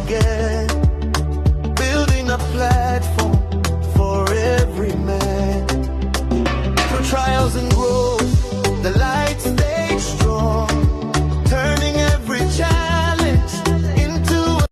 began, building a platform for every man. Through trials and growth, the light stayed strong, turning every challenge into a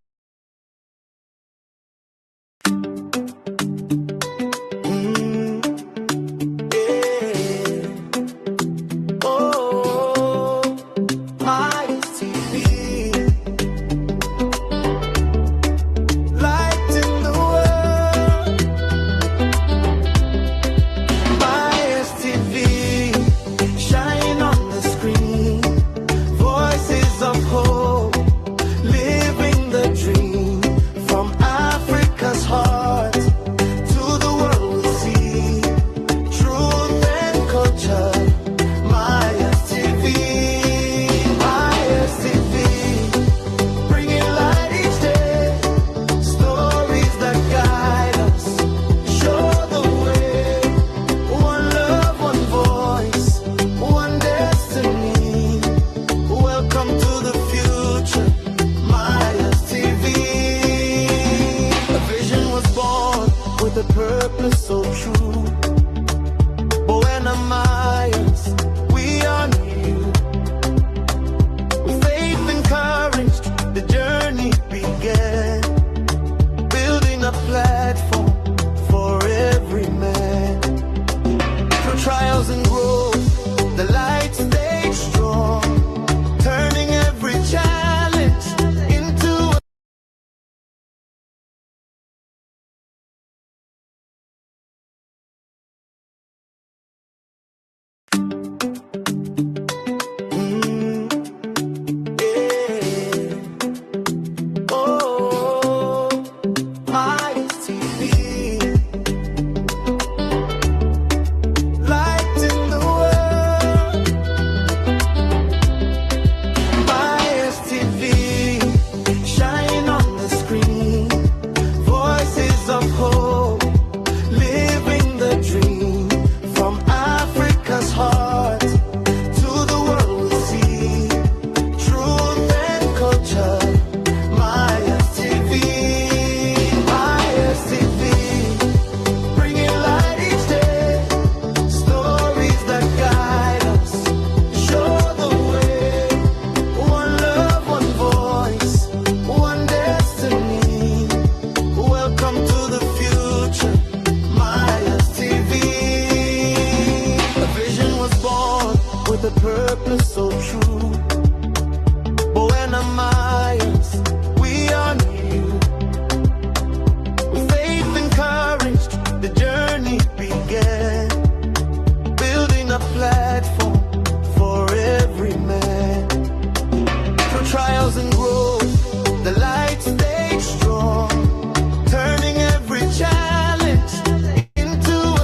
purpose so true. But when I'm Mayans, we are new. With faith and courage, the journey began, building a platform for every man. Through trials and growth, the light stayed strong, turning every challenge into a with a purpose so true. But when I'm Mayans, we are new. With faith and courage, the journey began, building a platform for every man. Through trials and growth, the light stayed strong, turning every challenge into a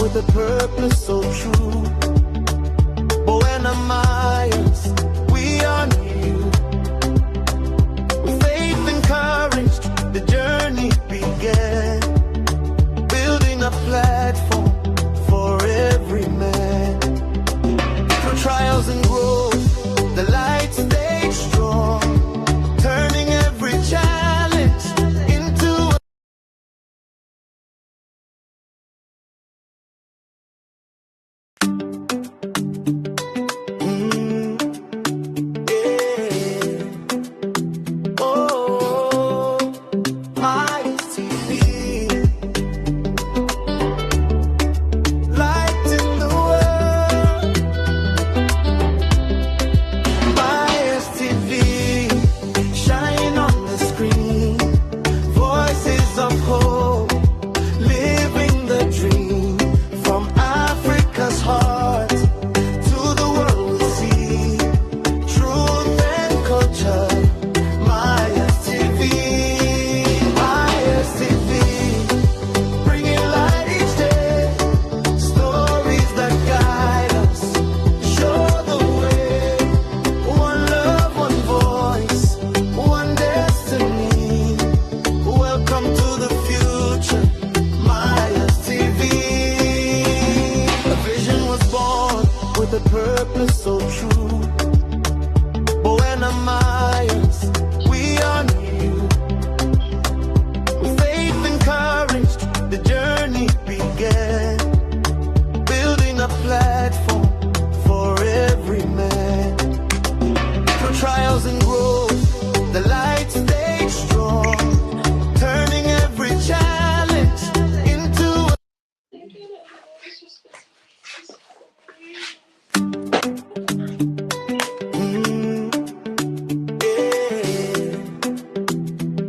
with a purpose so true. But when I'm Mayans, we are new. With faith and courage, the journey began, building a platform for every man. Through trials and growth, the light stayed strong, turning every challenge into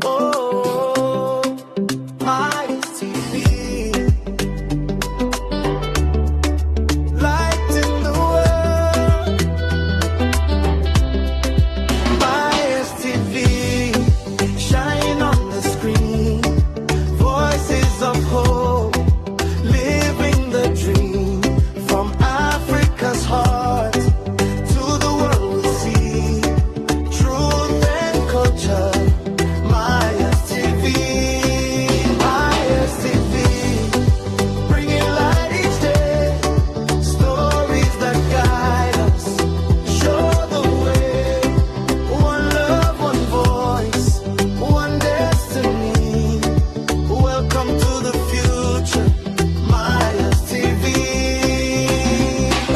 Oh, my TV, light in the world. My TV, shine on the screen. Voices of hope, living the dream. From Africa's heart to the world we see. Truth and culture. Bringing light each day, stories that guide us, show the way. One love, one voice, one destiny. Welcome to the future, Maya's TV.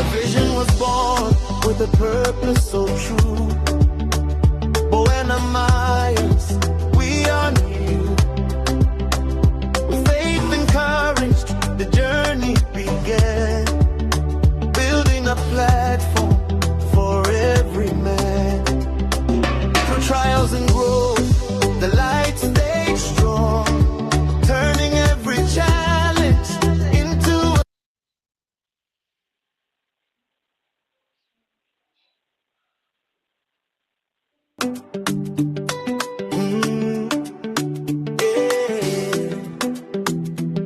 A vision was born with a purpose so true. Buena Mayas, we honor you. With faith encouraged, the journey began. Building a platform for every man. Through trials and growth, the light stayed strong. Turning every challenge into a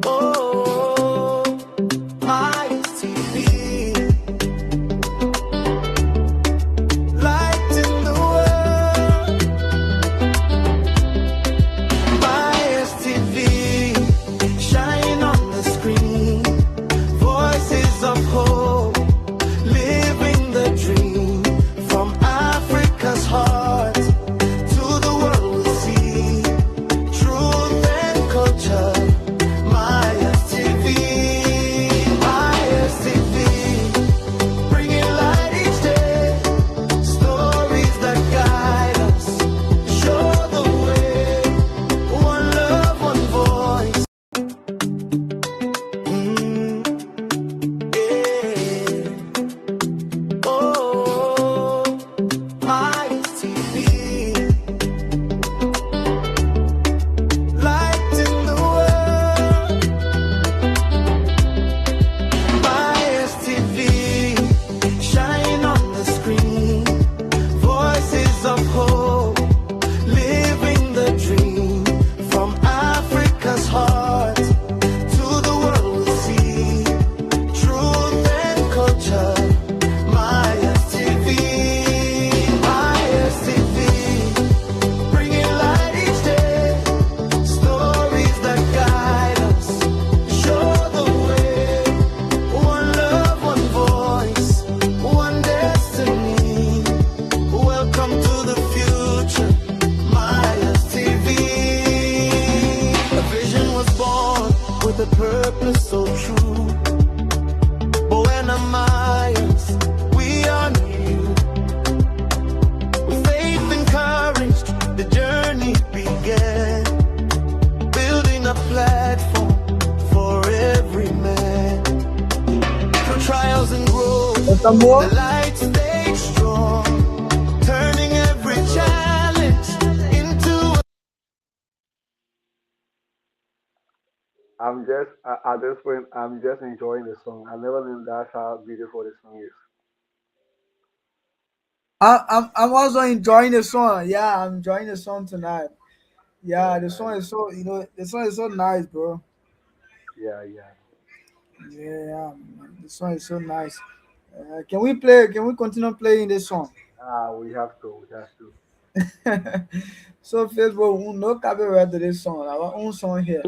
oh, my TV, light in the world. My TV, shine on the screen. Voices of hope, living the dream. From Africa's heart to the world we see. Truth and culture. Maya's TV, bringing light each day, stories that guide us, show the way. One love, one voice. Oh, Maya's TV, light in the world. My TV, shine on the screen. Voices of hope, living the dream. From Africa's heart to the world we see. Truth and culture. Maya's TV, bringing light each day. Stories that guide us, show the way. One love, one voice, one destiny. Welcome to the future, Maya's TV. A vision was born with a purpose so true. Buena Mayas, we honor you. With faith encouraged, the journey began. Building a platform for every man. Through trials and growth, the light stayed strong. Turning every challenge into a I'm just at this point, I'm just enjoying the song. I never knew that's how beautiful the song is. I'm also enjoying the song. Yeah, I'm enjoying the song tonight. Yeah, the Yeah, song is so the song is so nice, bro. yeah. Yeah, the song is so nice. Can we play? Can we continue playing this song? We have to. So Facebook, no copyright to this song. Our own song here.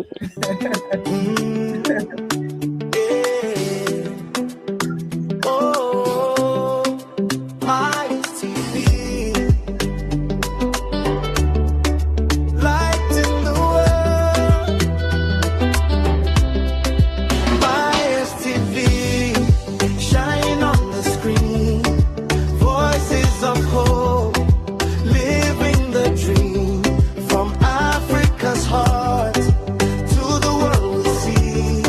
yeah. Oh, my TV, light in the world. My TV, shine on the screen. Voices of hope, living the dream. From Africa's heart to the world we see.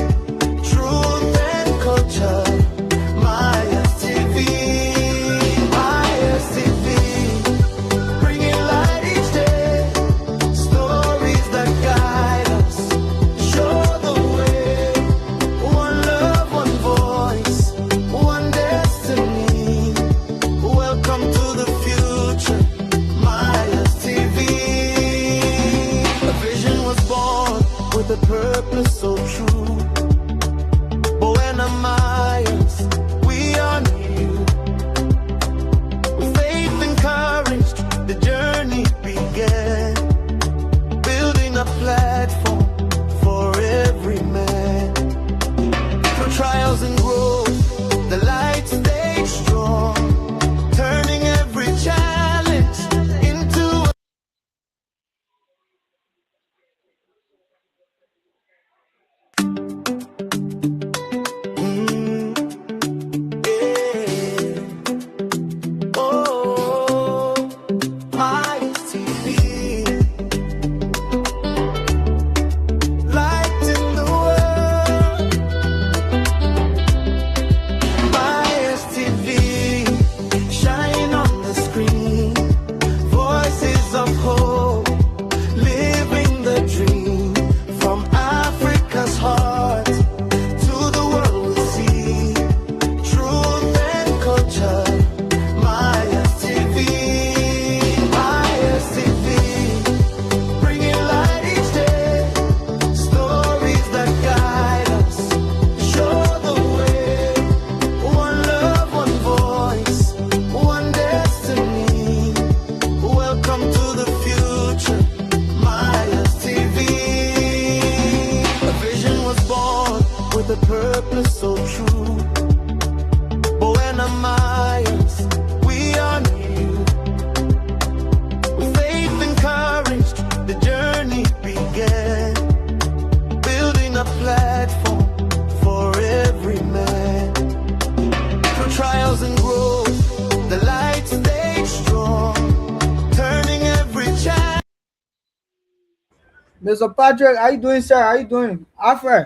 Mr. Patrick, how you doing, sir? How you doing? Alfred,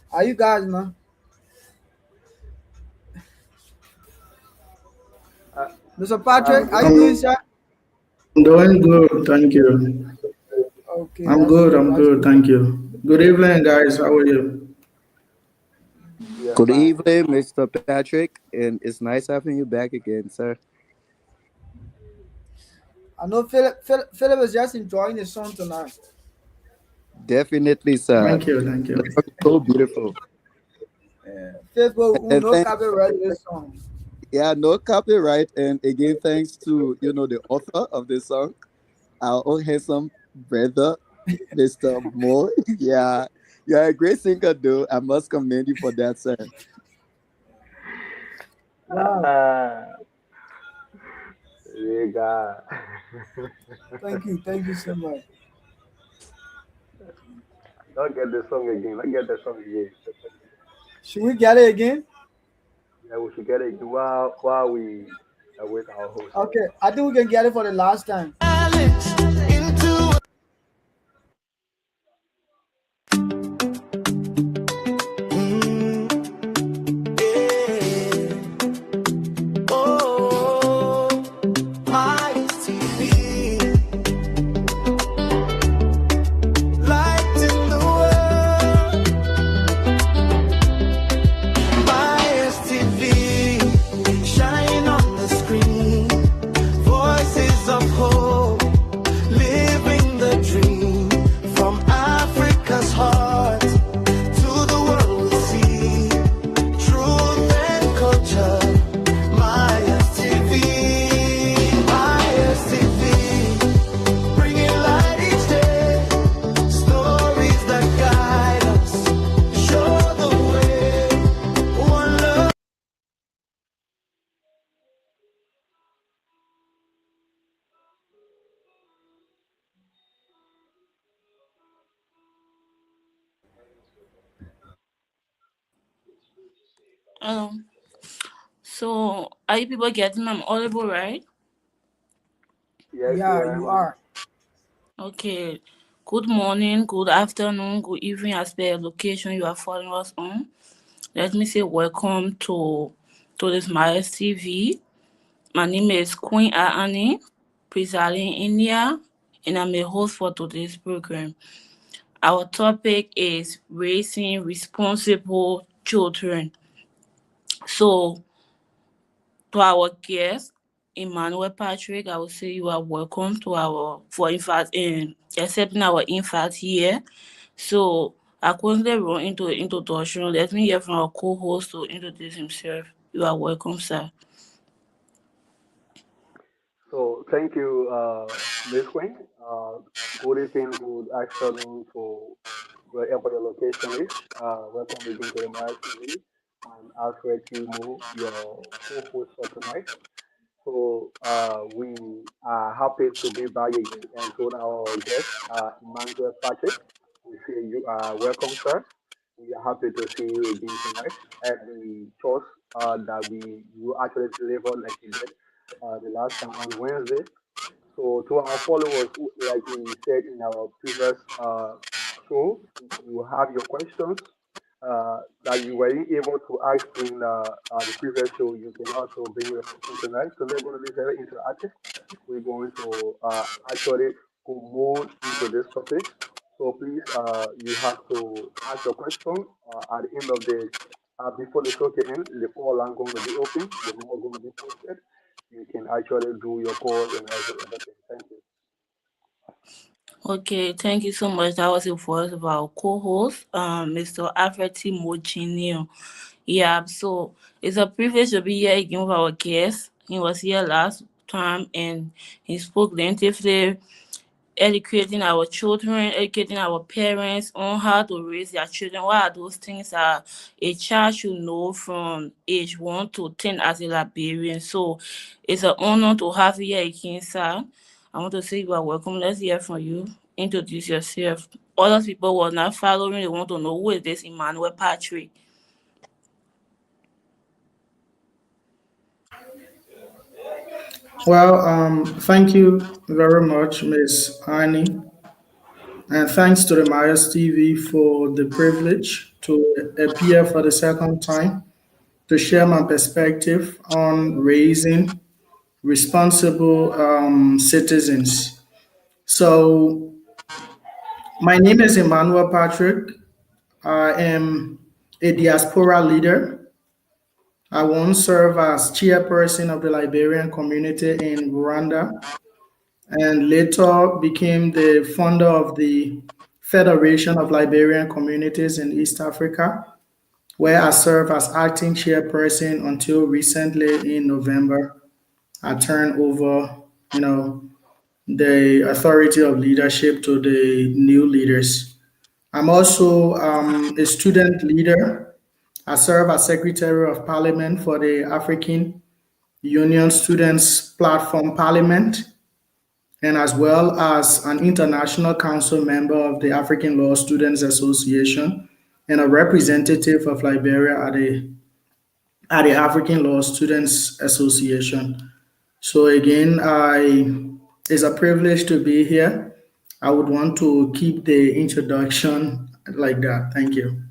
how you guys, man? Uh, Mr. I'm Patrick, how you good. doing, I'm sir? doing good, thank you. Okay, that's good. I'm That's good, good. thank you. Good evening, guys. How are you? We are Good fine. evening, Mr. Patrick, and it's nice having you back again, sir. I know Philip is just enjoying the song tonight. Definitely, sir. Thank The you. song is so beautiful. Philip will And no thank, copyright this song. yeah, no copyright. And again, thanks to the author of this song, our own handsome brother, Mr. Mo. Yeah, you're a great singer, though. I must commend you for that, sir. Wow. Uh, we got. Thank you. Thank you so much. Don't get the song again. Let's get the song again. Should we get it again? Yeah, we should get it again while we await our host. Okay. I think we can get it for the last time. Silence into yeah. Oh, my TV, light in the world. My TV, shine on the screen. Voices of hope, living the dream from Africa's heart to the world we see. Truth and culture, Maya's TV, Maya's TV, bringing light each day. Stories that guide us, show the way. One love. Um, so are you people getting I'm audible, right? Yes, we Yeah, are you on. are. Okay. Good morning, good afternoon, good evening as per your location you are following us on. Let me say welcome to this Miles TV. My name is Queen Annie, presiding in India, and I'm a host for today's program. Our topic is raising responsible children. So to our guest, Emmanuel Patrick, I will say you are welcome to our for invite in accepting our invite here. So I quickly run into the introduction. Let me hear from our co-host to introduce himself. You are welcome, sir. So thank you, Miss Queen. Good evening, good afternoon to wherever your location is. Welcome again to the Maya TV. I'm Alfred Timo, your co-host for tonight. So we are happy to be back again and to our guest, Emmanuel Patrick. We say you are welcome, sir. We are happy to see you again tonight at the church that we you actually delivered like you did the last time on Wednesday. So to our followers, like we said in our previous show, you have your questions that you weren't able to ask in the previous show. You can also bring your question tonight. So we're going to be very interactive. We're going to actually go more into this topic. So please, you have to ask your question at the end of the before the show can end. The call line going to be open. The number going to be posted. You can actually do your calls and everything. Thank you. Okay, thank you so much. That was the voice of our co-host, Mr. Alfred T. Mochinio. Yeah, so it's a privilege to be here again with our guest. He was here last time and he spoke lengthily educating our children, educating our parents on how to raise their children. What are those things that a child should know from age 1 to 10 as a Liberian? So it's an honor to have you here again, sir. I want to say you are welcome. Let's hear from you. Introduce yourself. Other people who are not following, they want to know who is this Emmanuel Patrick. Well, thank you very much, Miss Annie. And thanks to the Myers TV for the privilege to appear for the second time to share my perspective on raising responsible citizens. So, my name is Emmanuel Patrick. I am a diaspora leader. I once served as chairperson of the Liberian community in Rwanda and later became the founder of the Federation of Liberian Communities in East Africa, where I served as acting chairperson until recently in November. I turned over, you know, the authority of leadership to the new leaders. I'm also a student leader. I serve as Secretary of Parliament for the African Union Students Platform Parliament, and as well as an International Council member of the African Law Students Association and a representative of Liberia at the African Law Students Association. So again, it's a privilege to be here. I would want to keep the introduction like that. Thank you.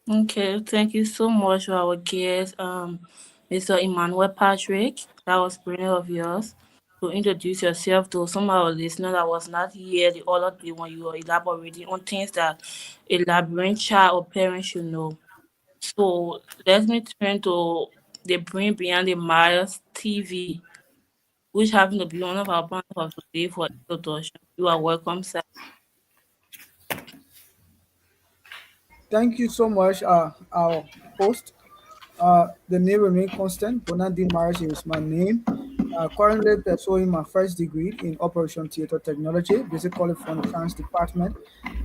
Okay, thank you so much for our guest, Mr. Emmanuel Patrick. That was brilliant of yours to introduce yourself to some of our listeners that was not here the other day when you were elaborating on things that a Liberian child or parent should know. So let me turn to the Brain Beyond the Miles TV, which happen to be one of our partners of today for introduction. You are welcome, sir. Thank you so much, our host. The name remain constant. Bonandi Mars is my name. Currently pursuing my first degree in Operation Theater Technology, basically from the science department.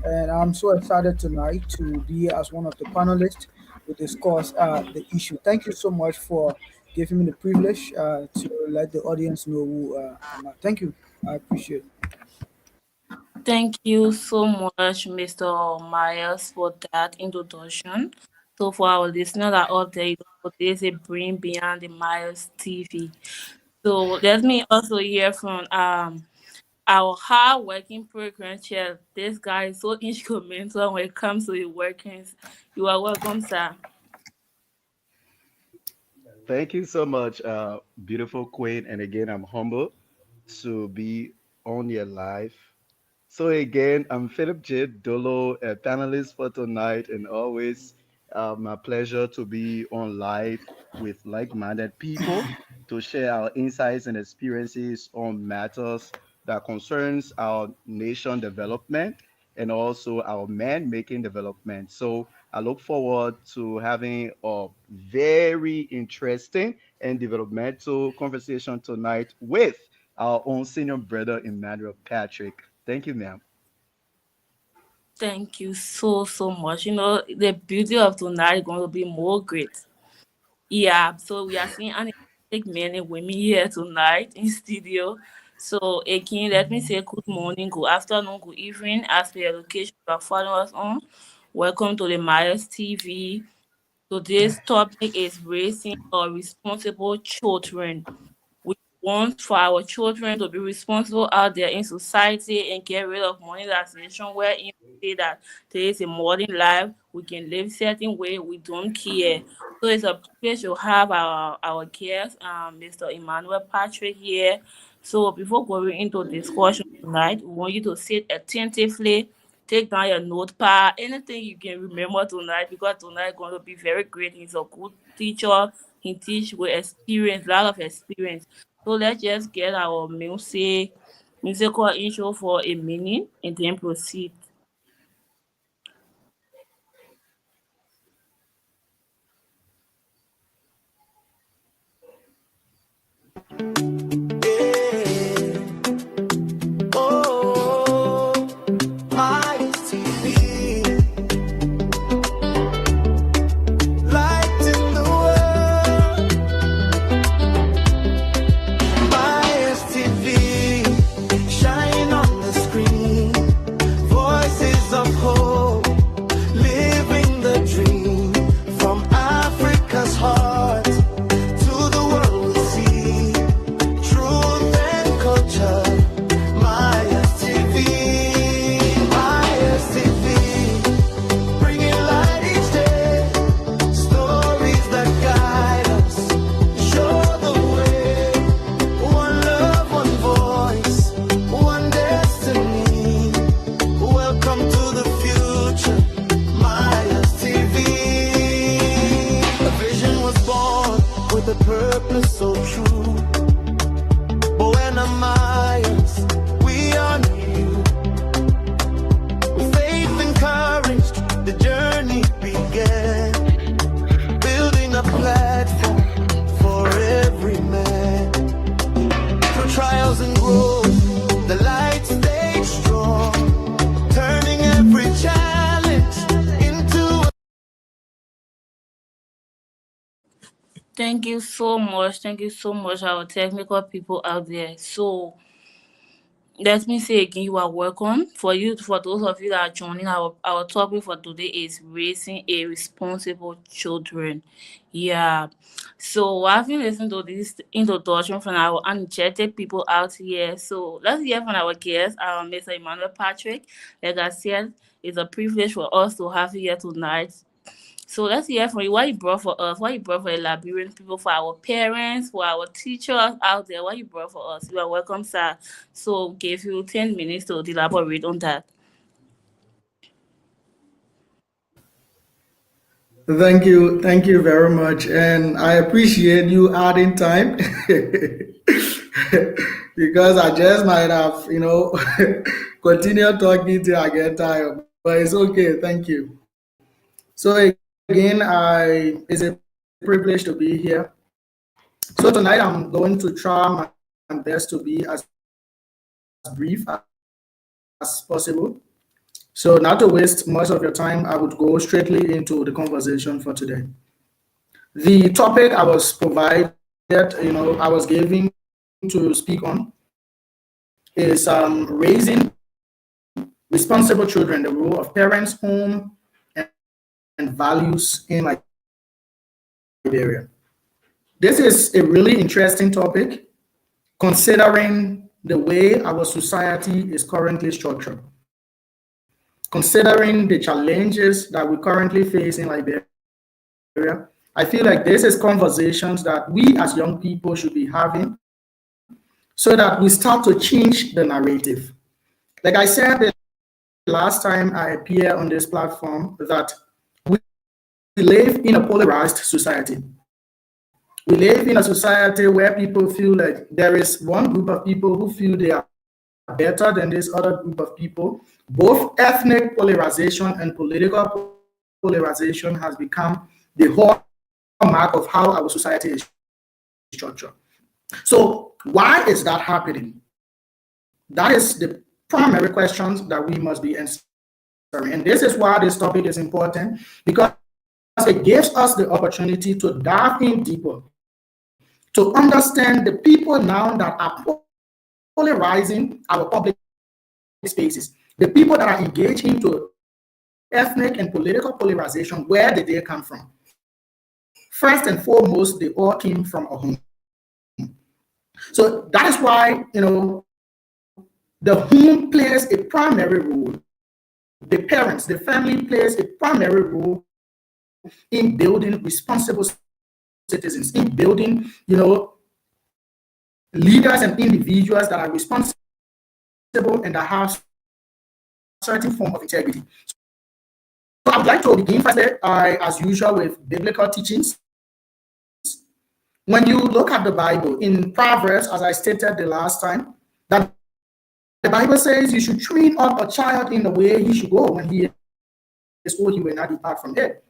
And I'm so excited tonight to be as one of the panelists to discuss the issue. Thank you so much for giving me the privilege to let the audience know who am I. Thank you. I appreciate it. Thank you so much, Mr. Myers, for that introduction. So for our listeners that are up there, you know, there's a Brain Beyond the Myers TV. So let me also hear from our hard working program chair. This guy is so instrumental when it comes to the workings. You are welcome, sir. Thank you so much, beautiful queen. And again, I'm humbled to be on your live. So again, I'm Philip J. Dolo, a panelist for tonight, and always my pleasure to be on live with like-minded people to share our insights and experiences on matters that concerns our nation development and also our man-making development. So I look forward to having a very interesting and developmental conversation tonight with our own senior brother Emmanuel Patrick. Thank you, ma'am. Thank you so much. You know, the beauty of tonight is going to be more great. Yeah, so we are seeing animatic men and women here tonight in studio. So again, let me say good morning, good afternoon, good evening, as per your location you are following us on. Welcome to the Myers TV. Today's topic is raising our responsible children. We want for our children to be responsible out there in society and get rid of monetization wherein we say that there is a modern life, we can live certain way, we don't care. So it's a privilege to have our guest, Mr. Emmanuel Patrick here. So before going into discussion tonight, we want you to sit attentively, take down your notepad, anything you can remember tonight, because tonight is going to be very great. He's a good teacher. He teach with experience, lot of experience. So let's just get our musical intro for a minute and then proceed. Yeah. Oh, my TV, light in the world. My TV, shine on the screen. Voices of hope, living the dream from Africa's heart to the world we see. with a purpose so true. But when I'm Myers, we honor you. With faith and courage, the journey began. Building a platform for every man. Through trials and growth, the light stayed strong. Turning every challenge into. Thank you so much. Thank you so much, our technical people out there. So let me say again, you are welcome. For those of you that are joining, our topic for today is raising a responsible children. Yeah. So having listened to this introduction from our energetic people out here, so let's hear from our guest, Mr. Emmanuel Patrick. Like I said, it's a privilege for us to have you here tonight. So let's hear from you what you brought for us, what you brought for the Liberian people, for our parents, for our teachers out there, what you brought for us. You are welcome, sir. So give you 10 minutes to elaborate on that. Thank you very much, and I appreciate you adding time because I just might have, continue talking till I get tired, but it's okay. Thank you. So again, it's a privilege to be here. So tonight I'm going to try my best to be as brief as possible. So not to waste much of your time, I would go straightly into the conversation for today. The topic I was provided, I was given to speak on is raising responsible children, the role of parents, home, and values in Liberia. This is a really interesting topic considering the way our society is currently structured, considering the challenges that we currently face in Liberia. I feel like this is conversations that we as young people should be having so that we start to change the narrative. Like I said the last time I appeared on this platform, that we live in a polarized society. We live in a society where people feel like there is one group of people who feel they are better than this other group of people, both ethnic polarization and political polarization has become the hallmark of how our society is structured. So, why is that happening? That is the primary questions that we must be answering. And this is why this topic is important because it gives us the opportunity to dive in deeper, to understand the people now that are polarizing our public spaces, the people that are engaged into ethnic and political polarization. Where did they come from? First and foremost, they all came from a home. So that is why, the home plays a primary role. The parents, the family plays a primary role in building responsible citizens, in building, leaders and individuals that are responsible and that have certain form of integrity. So I would like to begin firstly, as usual, with biblical teachings. When you look at the Bible in Proverbs, as I stated the last time, that the Bible says you should train up a child in the way he should go when he is old. He will not depart from it.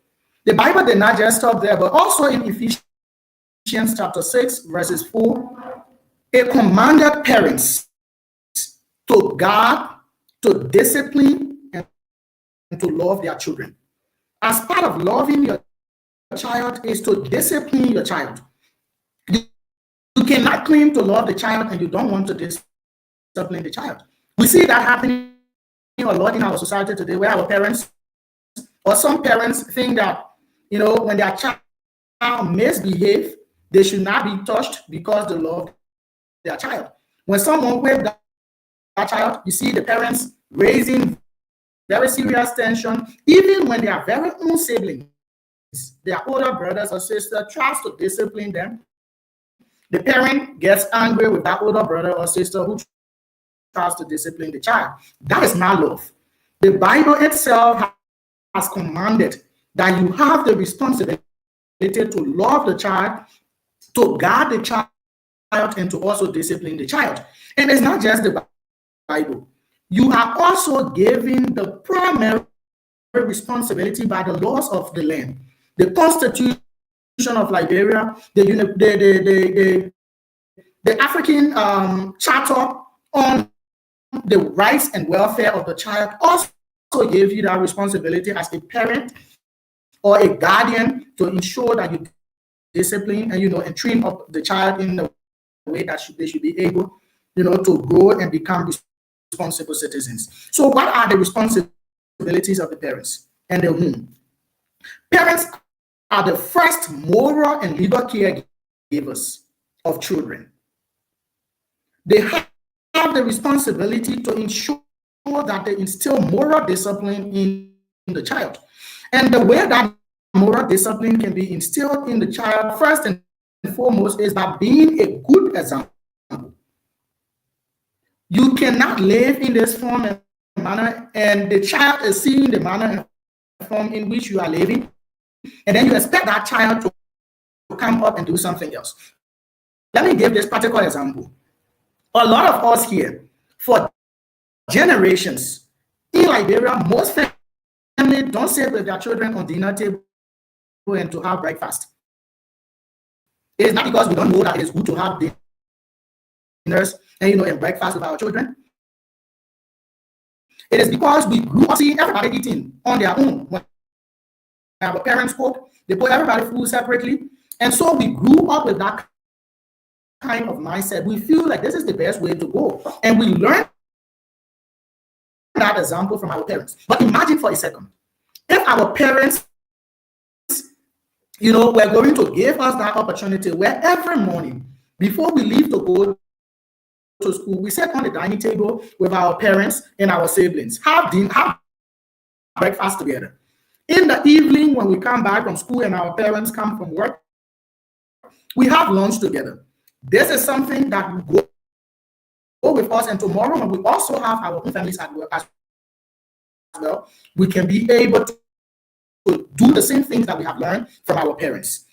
The Bible did not just stop there, but also in Ephesians chapter 6, verses 4, it commanded parents to guard, to discipline, and to love their children. As part of loving your child is to discipline your child. You cannot claim to love the child and you don't want to discipline the child. We see that happening a lot in our society today, where our parents or some parents think that, when their child misbehave, they should not be touched because they love their child. When someone whip that child, you see the parents raising very serious tension, even when they are very own siblings, their older brothers or sisters tries to discipline them. The parent gets angry with that older brother or sister who tries to discipline the child. That is not love. The Bible itself has commanded that you have the responsibility to love the child to the extent that you love the child. to guard the child and to also discipline the child. And it's not just the Bible. You are also given the primary responsibility by the laws of the land, the Constitution of Liberia, the African Charter on the rights and welfare of the child also give you that responsibility as a parent or a guardian to ensure that you discipline and and train up the child in the way that they should be able to grow and become responsible citizens. So what are the responsibilities of the parents and the home? Parents are the first moral and legal caregivers of children. They have the responsibility to ensure that they instill moral discipline in the child. And the way that moral discipline can be instilled in the child, first and foremost, is by being a good example. You cannot live in this form and manner, and the child is seeing the manner and form in which you are living, and then you expect that child to come up and do something else. Let me give this particular example. A lot of us here, for generations in Liberia, most families don't sit with their children on dinner table and to have breakfast. It is not because we don't know that it is good to have dinners and breakfast with our children. It is because we grew up seeing everybody eating on their own. When our parents cook, they put everybody food separately, and so we grew up with that kind of mindset. We feel like this is the best way to go, and we learn that example from our parents. But imagine for a second, if our parents, were going to give us that opportunity where every morning before we leave to go to school, we sit on the dining table with our parents and our siblings, have breakfast together. In the evening, when we come back from school and our parents come from work, we have lunch together. This is something that will go with us, and tomorrow when we also have our own families at work as well, we can be able to do the same things that we have learned from our parents.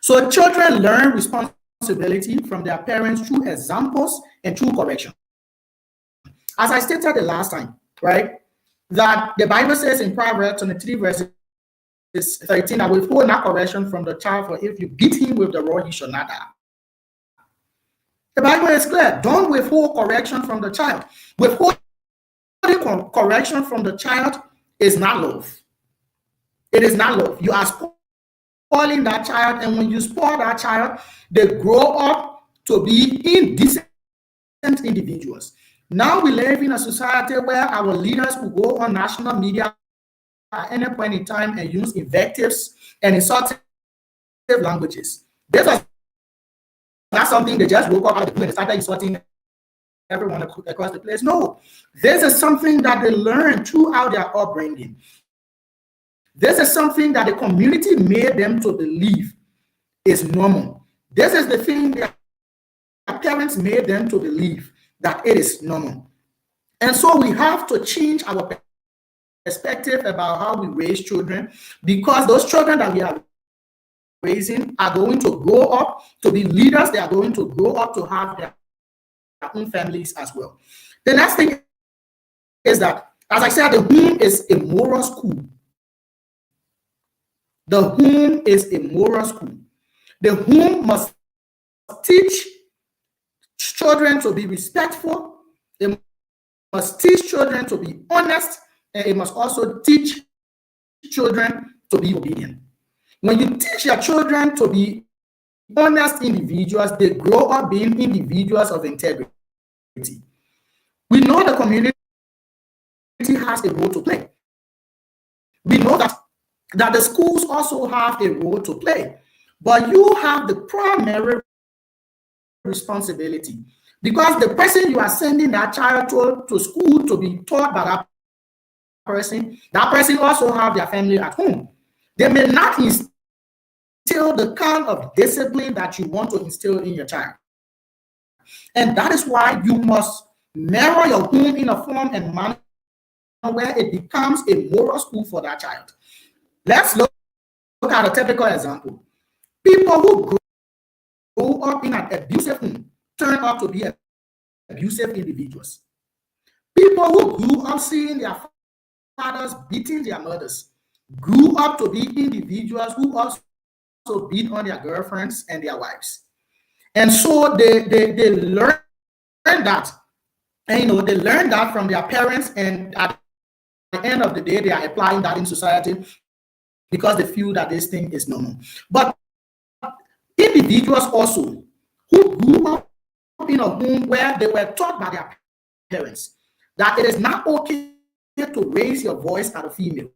So children learn responsibility from their parents through examples and through correction. As I stated the last time, right, that the Bible says in Proverbs 23 verses 13 that withhold not correction from the child, for if you beat him with the rod, he shall not die. The Bible is clear. Don't withhold correction from the child. Withholding correction from the child is not love. It is not love. You are spoiling that child, and when you spoil that child, they grow up to be indecent individuals. Now we live in a society where our leaders will go on national media at any point in time and use invectives and insultive languages. This was not something they just woke up out of the blue and started insulting everyone across the place. No, this is something that they learned throughout their upbringing. This is something that the community made them to believe is normal. This is the thing that parents made them to believe that it is normal. And so we have to change our perspective about how we raise children, because those children that we are raising are going to grow up to be leaders. They are going to grow up to have their own families as well. The next thing is that, as I said, the home is a moral school. The home is a moral school. The home must teach children to be respectful. It must teach children to be honest, and it must also teach children to be obedient. When you teach your children to be honest individuals, they grow up being individuals of integrity. We know the community has a role to play. We know that the schools also have a role to play, but you have the primary responsibility, because the person you are sending that child to school to be taught by that person also have their family at home. They may not instill the kind of discipline that you want to instill in your child. And that is why you must narrow your home in a form and manner where it becomes a moral school for that child. Let's look at a typical example. People who grow up in an abusive home turn out to be abusive individuals. People who grew up seeing their fathers beating their mothers grew up to be individuals who also beat on their girlfriends and their wives. And so they learn that, and they learn that from their parents, and at the end of the day, they are applying that in society because they feel that this thing is normal. But individuals also who grew up in a home where they were taught by their parents that it is not okay to raise your voice at a female.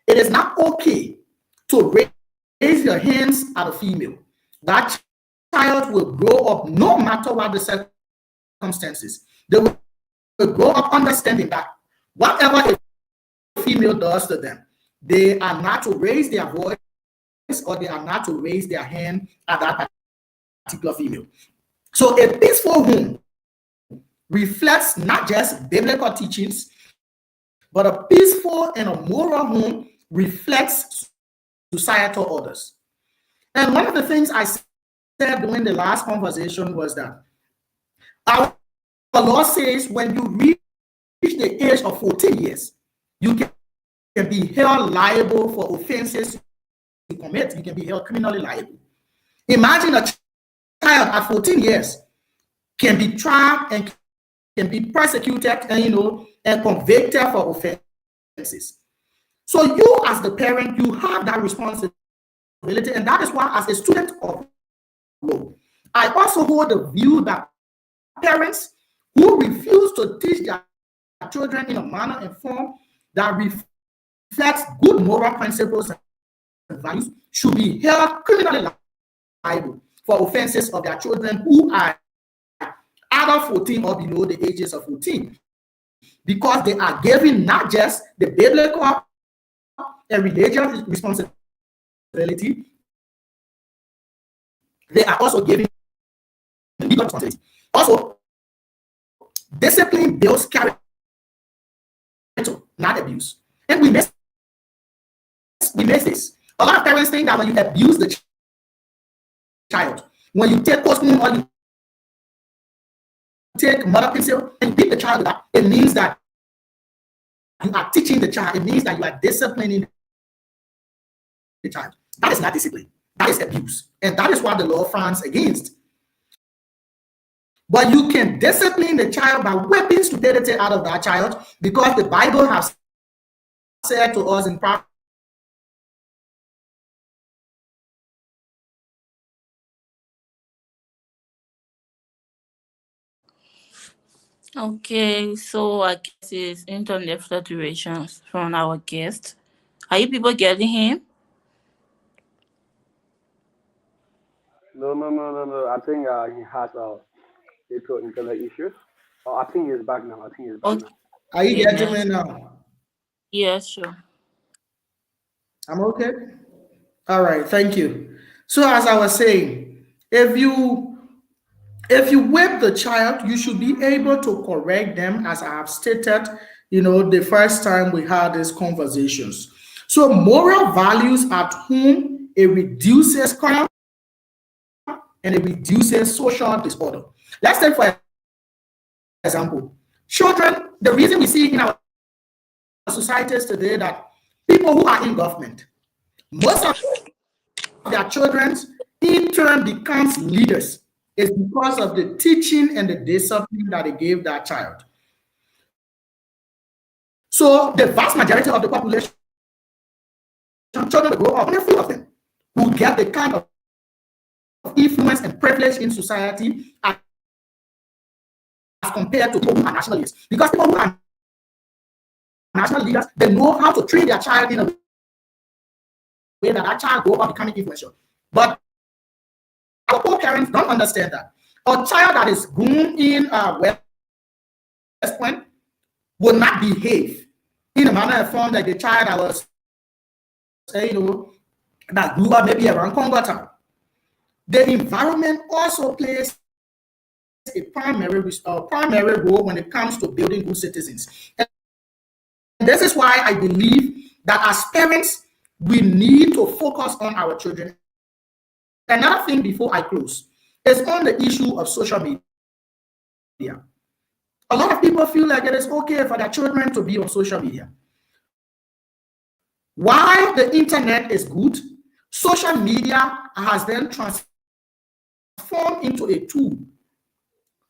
It is not okay to raise your hands at a female. That child will grow up, no matter what the circumstances, they will grow up understanding that whatever a female does to them, they are not to raise their voice or they are not to raise their hand at that particular female. So a peaceful home reflects not just biblical teachings, but a peaceful and a moral home reflects societal orders. And one of the things I said during the last conversation was that our law says when you reach the age of 14 years, you can be held liable for offenses you commit. You can be held criminally liable. Imagine a child at 14 years can be tried and can be prosecuted and convicted for offenses. So you as the parent, you have that responsibility, and that is why as a student of law, I also hold the view that parents who refuse to teach their children in a manner and form that reflects good moral principles and values should be held criminally liable for offenses of their children who are either 14 or below the ages of 14, because they are given not just the biblical and religious responsibility, they are also given legal responsibility. Also, discipline builds character, not abuse. And we miss this. A lot of parents think that when you abuse the child, when you take postman or you take mother pencil and beat the child, it means that you are teaching the child. It means that you are disciplining the child. That is not discipline. That is abuse. And that is what the law frowns against. But you can discipline the child by whipping stupidity out of that child, because the Bible has said to us in Proverbs. Okay, so I guess it's internet fluctuations from our guest. Are you people getting him? No, no, no, no, no. I think he has little internet issues. Oh, I think he's back now. I think he's back Okay, now. Are you getting me yes, now? yes, sure. I'm okay. All right, thank you. So as I was saying, if you whip the child, you should be able to correct them, as I have stated, the first time we had these conversations. So moral values at home, it reduces crime and it reduces social disorder. Let's take for example, children. The reason we see in our societies today that people who are in government, most of their children in turn becomes leaders is because of the teaching and the discipline that they gave that child. So the vast majority of the population, children will grow up, only a few of them who get the kind of influence and privilege in society as compared to people who are national leaders. Because people who are national leaders, they know how to train their child in a way that child grow up becoming influential. But our poor parents don't understand that. A child that is born in West Point will not behave in a manner and form like the child that was, that grew up maybe around Congo town. The environment also plays a primary role when it comes to building good citizens. And this is why I believe that as parents, we need to focus on our children. Another thing before I close is on the issue of social media. A lot of people feel like it is okay for their children to be on social media. While the internet is good, social media has then transformed into a tool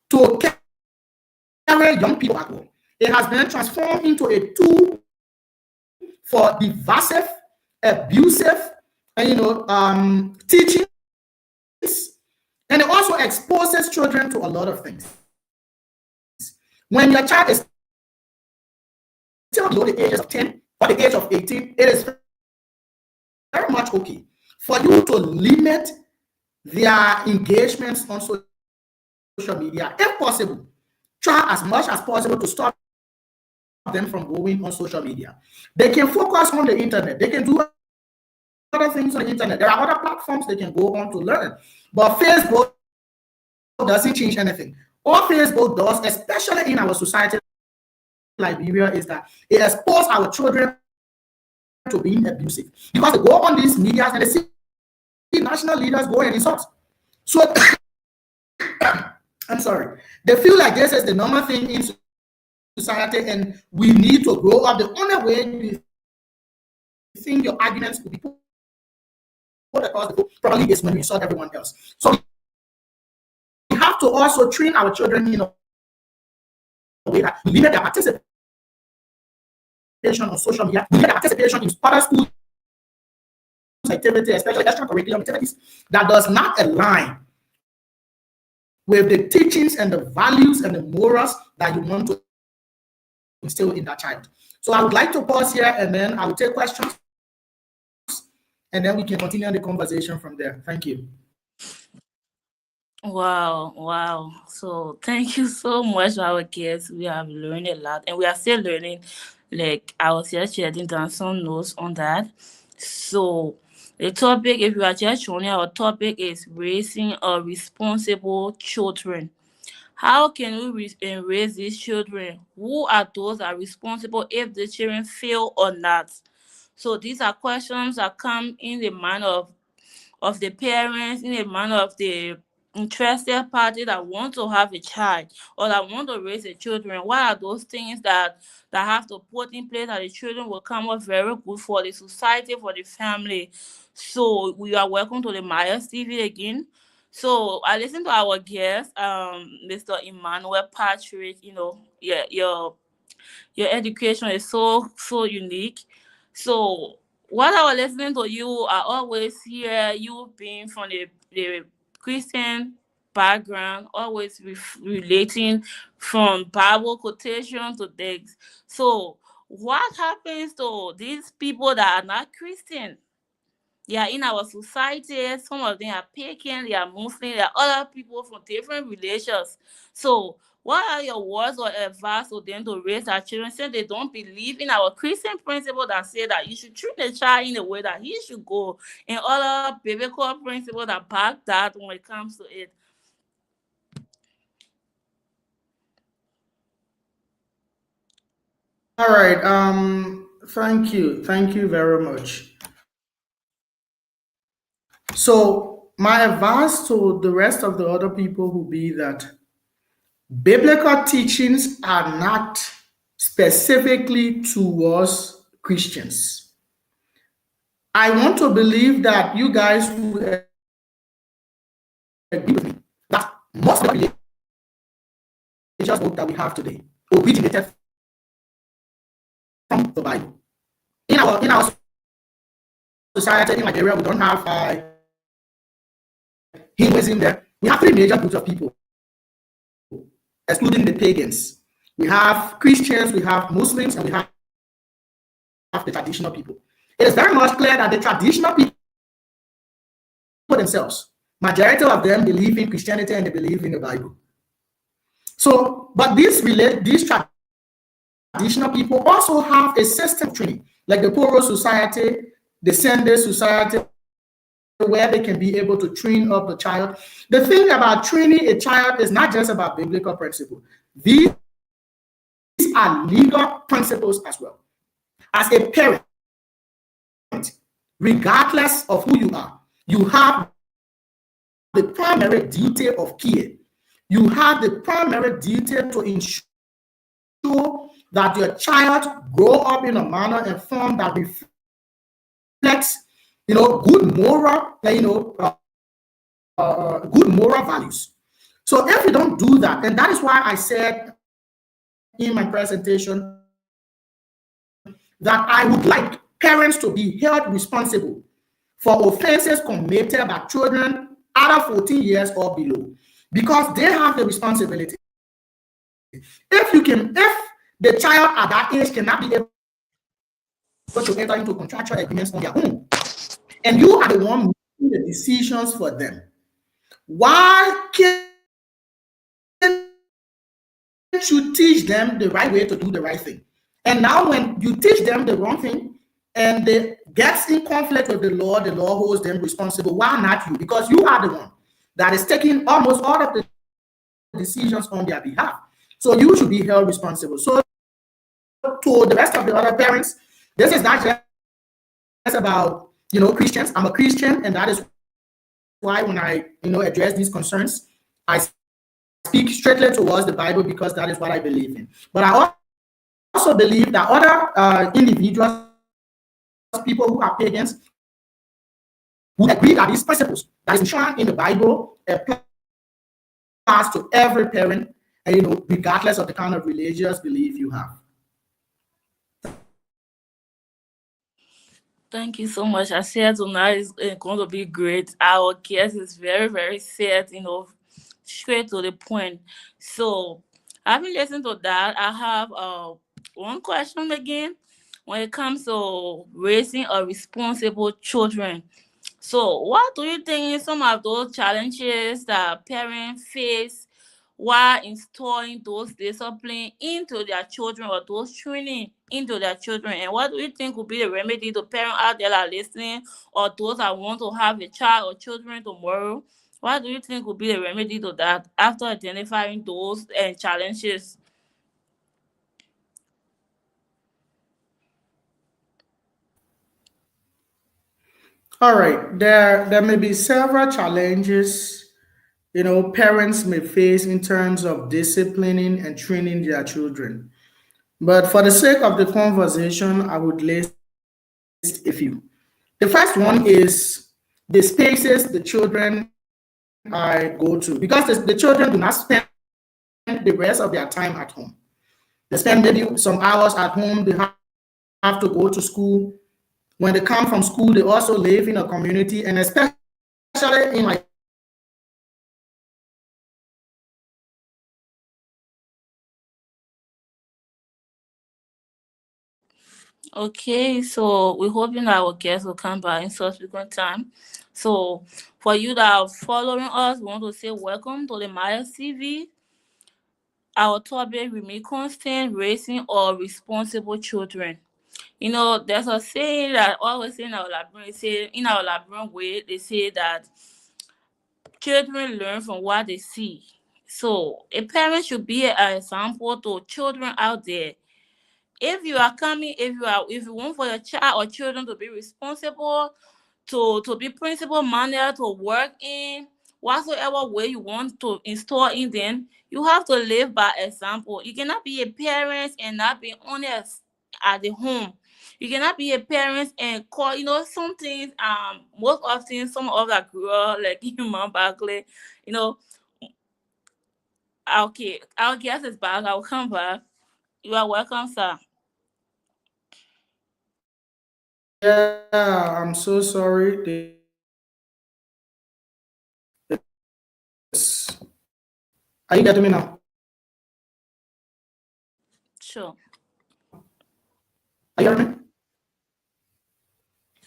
to carry young people backward. It has been transformed into a tool for divisive, abusive, and teachings, and it also exposes children to a lot of things. When your child is still below the age of 10 or the age of 18, it is very much okay for you to limit their engagements on social media. If possible, try as much as possible to stop them from going on social media. They can focus on the internet. They can do other things on the internet. There are other platforms they can go on to learn. But Facebook doesn't change anything. All Facebook does, especially in our society, Liberia, is that it exposes our children to being abusive. Because they go on these media and they see national leaders go and insult. So, I'm sorry. They feel like this is the normal thing in society and we need to grow up. The only way you think your arguments could be put across the board probably is when we insult everyone else. So we have to also train our children in a way that we limit their participation on social media, we limit their participation in other school activity, especially extracurricular activities, that does not align with the teachings and the values and the morals that you want to instill in that child. So I would like to pause here and then I will take questions and then we can continue the conversation from there. Thank you. Wow, wow. So thank you so much, our guests. We have learned a lot and we are still learning. Like I was just jotting down some notes on that. So the topic, if you are just joining, our topic is raising a responsible children. How can we raise these children? Who are those that are responsible if the children fail or not? So these are questions that come in the mind of the parents, in the mind of the interested party that want to have a child or that want to raise the children. What are those things that have to put in place that the children will come up very good for the society, for the family? So we are welcome to the Myers TV again. So I listened to our guest, Mr. Emmanuel Patrick. Yeah, your education is so unique. So while I was listening to you, I always hear you being from the Christian background, always relating from Bible quotation to things. So what happens to these people that are not Christian? They are in our society. Some of them are pagan, they are Muslim, there are other people from different religions. So, what are your words or advice to them to raise their children since they don't believe in our Christian principle that say that you should treat the child in the way that he should go, and other biblical principles that back that when it comes to it? All right. Thank you. Thank you very much. So my advice to the rest of the other people will be that biblical teachings are not specifically towards Christians. I want to believe that you guys will agree with me that most of the religious book that we have today originated from the Bible. In our society in Nigeria, we don't have Hinduism there. We have three major groups of people, excluding the pagans. We have Christians, we have Muslims, and we have the traditional people. It is very much clear that the traditional people themselves, majority of them believe in Christianity and they believe in the Bible. So, but these traditional people also have a system of training, like the Poro Society, the Sunday Society, where they can be able to train up a child. The thing about training a child is not just about biblical principles. These are legal principles as well. As a parent, regardless of who you are, you have the primary duty of care. You have the primary duty to ensure that your child grow up in a manner and form that reflects, good moral, good moral values. So if you don't do that, and that is why I said in my presentation that I would like parents to be held responsible for offenses committed by children under 14 years or below, because they have the responsibility. If the child at that age cannot be able to enter into contractual agreements on their own, and you are the one making the decisions for them, why can't you teach them the right way to do the right thing? And now, when you teach them the wrong thing and they gets in conflict with the law holds them responsible. Why not you? Because you are the one that is taking almost all of the decisions on their behalf. So you should be held responsible. So to the rest of the other parents, this is not just about, Christians. I'm a Christian, and that is why when I, address these concerns, I speak strictly towards the Bible because that is what I believe in. But I also believe that other individuals, people who are pagans, would agree that these principles that is mentioned in the Bible applies to every parent, regardless of the kind of religious belief you have. Thank you so much. I said tonight is going to be great. Our guest is very, very set, straight to the point. So, having listened to that, I have one question again when it comes to raising a responsible children. So, what do you think is some of those challenges that parents face while installing those discipline into their children or those training into their children? And what do you think would be the remedy to parents out there that are listening or those that want to have a child or children tomorrow? What do you think would be the remedy to that after identifying those challenges? All right, there may be several challenges parents may face in terms of disciplining and training their children. But for the sake of the conversation, I would list a few. The first one is the spaces the children I go to, because the children do not spend the rest of their time at home. They spend maybe some hours at home, they have to go to school. When they come from school, they also live in a community, and especially in my area, there are many spaces where children do not spend their time. So the first thing is that Okay, so we're hoping that our guests will come back in subsequent time. So for you that are following us, we want to say welcome to the Maya TV. Our topic remain constant, raising or responsible children. There's a saying that always in our library say in our library way, they say that children learn from what they see. So a parent should be an example to children out there. If you want for your child or children to be responsible, to be principle minded, to work in whatsoever way you want to install in them, you have to live by example. You cannot be a parent and not be honest at the home. You cannot be a parent and call, some things, most often some of that girl like human Barkley, you know, okay, our guest is back, I'll come back. You are welcome, sir. Yeah, I'm so sorry. Are you getting me now? Sure. Are you hearing me?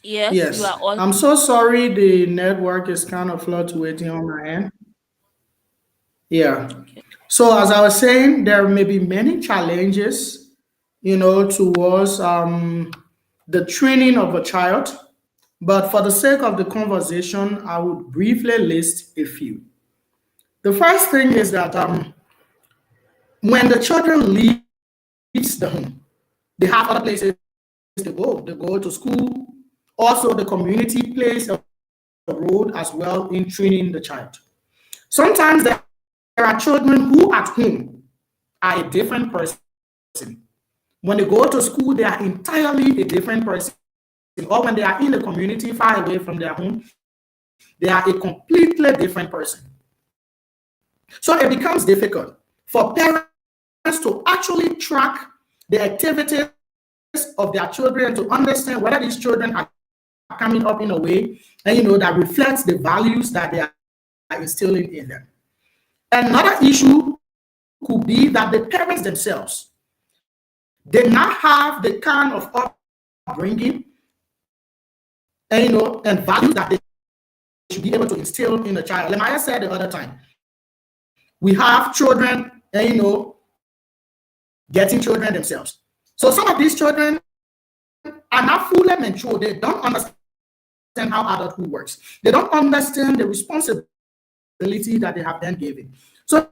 Yes, you are Yes. all. I'm so sorry the network is kind of fluctuating on my end. Yeah. Okay. So as I was saying, there may be many challenges, towards the training of a child. But for the sake of the conversation, I would briefly list a few. The first thing is that when the children leaves the home, they have other places to go. They go to school. Also, the community plays a very important role role as well in training the child. Sometimes there are children who at home are a different person. When they go to school, they are entirely a different person. Or when they are in a community far away from their home, they are a completely different person. So it becomes difficult for parents to actually track the activities of their children, to understand whether these children are coming up in a way and that reflects the values that they are instilling in them. Another issue could be that the parents themselves did not have the kind of upbringing and values that they should be able to instill in a child. Lemaya said the other time, we have children, getting children themselves. So some of these children are not fully mature. They don't understand how adulthood works. They don't understand the responsibility that they have been given. So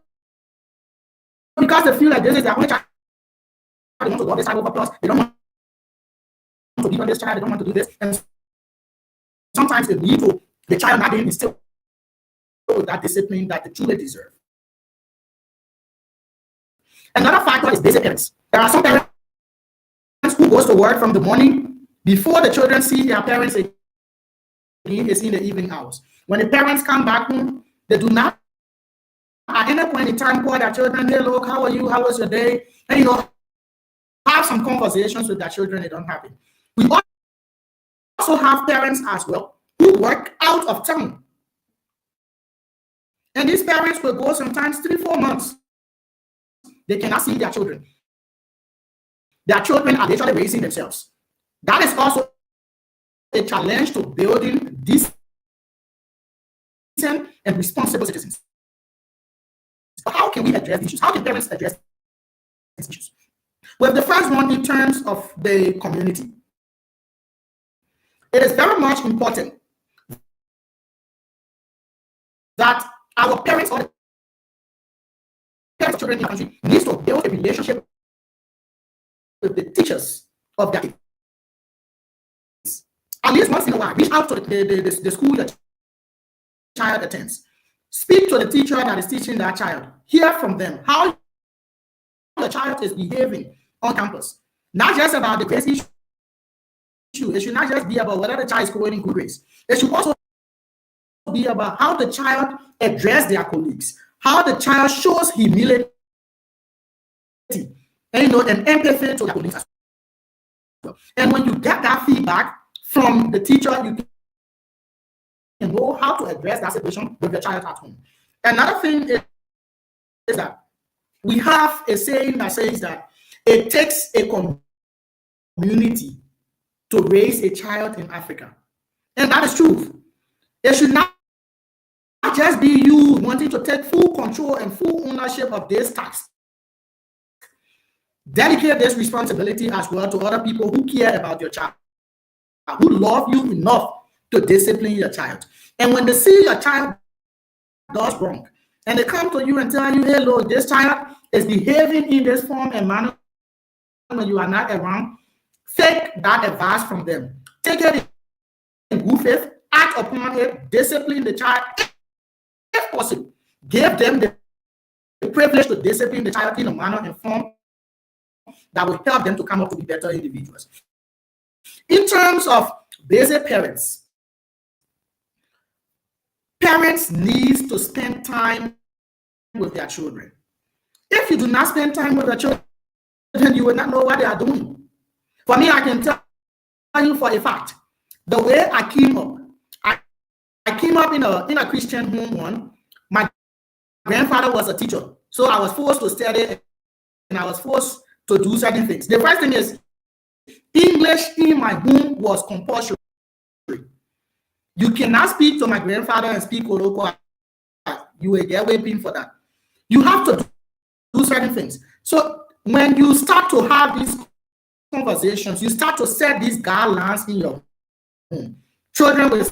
because they feel like this is their only child, they want to go this child over plus, they don't want to be on this child, they don't want to do this. And sometimes they lead to the child not being instilled with that discipline that they truly deserve. Another factor is basic parents. There are some parents who goes to work from the morning before the children see their parents again. It's in the evening hours. When the parents come back home, they do not at any point in time call their children, hey, look, how are you? How was your day? And have some conversations with their children. They don't have it. We also have parents as well who work out of town. And these parents will go sometimes 3-4 months. They cannot see their children. Their children are literally raising themselves. That is also a challenge to building decent and responsible citizens. How can we address these issues? How can parents address these issues? Well, the first one, in terms of the community, it is very much important that our parents or the parents of children in the country needs to build a relationship with the teachers of their kids. At least once in a while, reach out to the school your child attends. Speak to the teacher that is teaching that child. Hear from them how the child is behaving on campus. Not just about the grades issue. It should not just be about whether the child is scoring good grades. It should also be about how the child addresses their colleagues, how the child shows humility and empathy to the colleagues as well. And when you get that feedback from the teacher, you can know how to address that situation with the child at home. Another thing is that we have a saying that says that it takes a community to raise a child in Africa. And that is true. It should not just be you wanting to take full control and full ownership of this task. Delegate this responsibility as well to other people who care about your child, who love you enough to discipline your child. And when they see your child does wrong, and they come to you and tell you, hey, look, this child is behaving in this form and manner when you are not around, take that advice from them. Take it in good faith, act upon it, discipline the child, if possible. Give them the privilege to discipline the child in a manner and form that will help them to come up to be better individuals. In terms of basic parents need to spend time with their children. If you do not spend time with your children, you will not know what they are doing. For me, I can tell you for a fact, the way I came up, I came up in a Christian home. My grandfather was a teacher, so I was forced to study and I was forced to do certain things. The first thing is, English in my home was compulsory. You cannot speak to my grandfather and speak Oloko. You will get whipping for that. You have to do certain things. So when you start to have these conversations, you start to set these guidelines in your home. Children will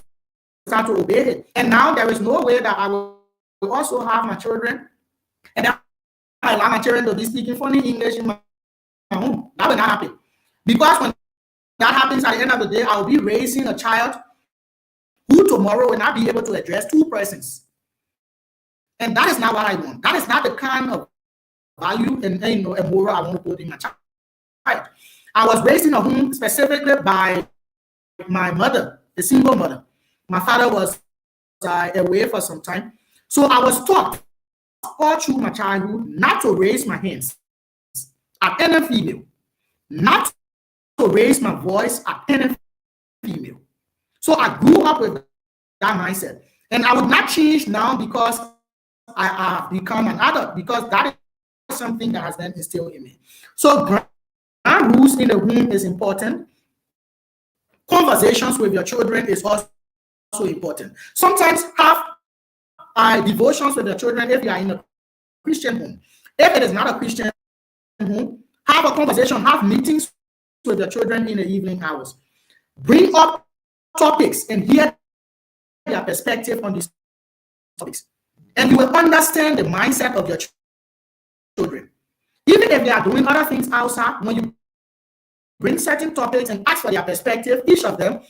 start to obey it. And now there is no way that I will also have my children and I allow my children to be speaking funny English in my home. That will not happen. Because when that happens, at the end of the day, I will be raising a child who tomorrow will not be able to address two persons. And that is not what I want. That is not the kind of value and, a moral I want to put in my child. I was raised in a home specifically by my mother, a single mother. My father was away for some time. So I was taught all through my childhood not to raise my hands at any female, not to raise my voice at any female. So I grew up with that mindset. And I would not change now because I have become an adult, because that is something that has been instilled in me. So ground rules in the home is important. Conversations with your children is also important. Sometimes have devotions with your children if you are in a Christian home. If it is not a Christian home, have a conversation, have meetings with your children in the evening hours. Bring up topics and hear their perspective on these topics. And you will understand the mindset of your children. Even if they are doing other things outside, when you bring certain topics and ask for their perspective, each of them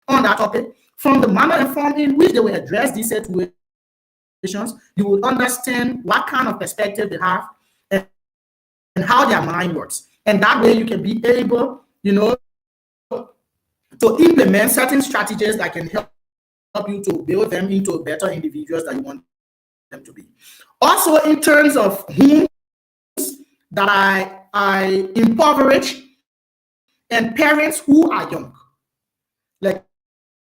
on that topic, from the manner and form in which they will address these situations, you will understand what kind of perspective they have and how their mind works. And that way you can be able, to implement certain strategies that can help you to build them into a better individuals that you want them to be. Also, in terms of homes that I impoverish and parents who are young, like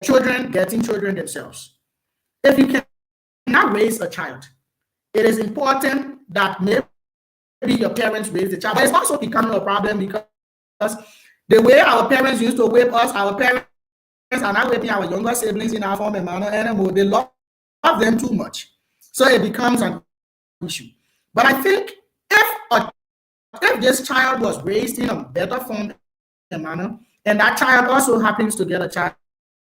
children getting children themselves. If you cannot raise a child, it is important that maybe your parents raise the child. But it's also becoming a problem because the way our parents used to whip us, our parents are now whipping our younger siblings in our form and manner anymore. They love them too much. So it becomes an issue. But I think if this child was raised in a better form and manner, and that child also happens to get a child,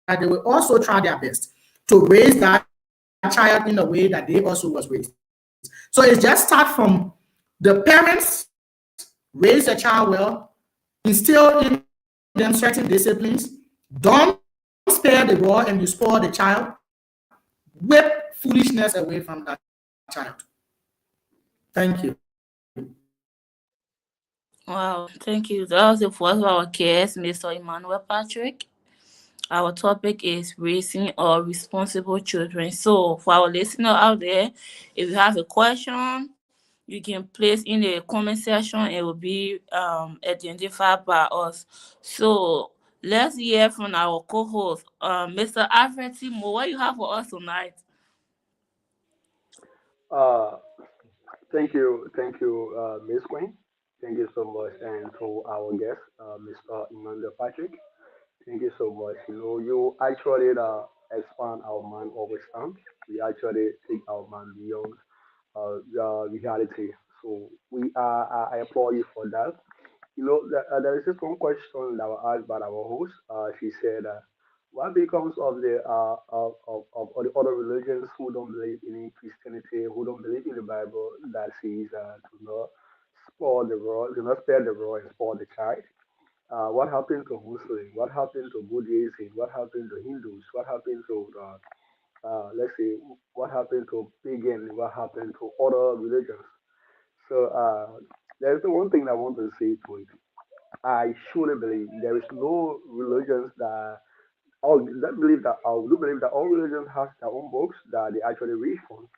they will also try their best to raise that child in a way that they also was raised. So it's just start from the parents raise the child well, instill in them certain disciplines, don't spare the raw and you spoil the child, whip foolishness away from that child. Thank you. Wow, thank you. That was the voice of our guest, Mr. Emmanuel Patrick. Our topic is raising or responsible children. So, for our listener out there, if you have a question, you can place in the comment section. It will be identified by us. So, let's hear from our co-host, Mr. Alfred Timo. What you have for us tonight? Uh, thank you, Miss Queen. Thank you so much, and to our guest, Mr. Emmanuel Patrick. Thank you so much. You know, you actually expand our mind over time. We actually take our mind beyond reality. So I applaud you for that. You know, there is just one question that was asked by our host. She said, "What becomes of the of the other religions who don't believe in Christianity, who don't believe in the Bible that says do not spoil the world, do not spare the world and spoil the child? What happened to Muslims? What happened to Buddhism? What happened to Hindus? What happened to let's say what happened to pagan? What happened to other religions?" So there's the one thing I want to say to it. I truly believe there is no religions that all that believe that I do believe that all religions have their own books that they actually read from.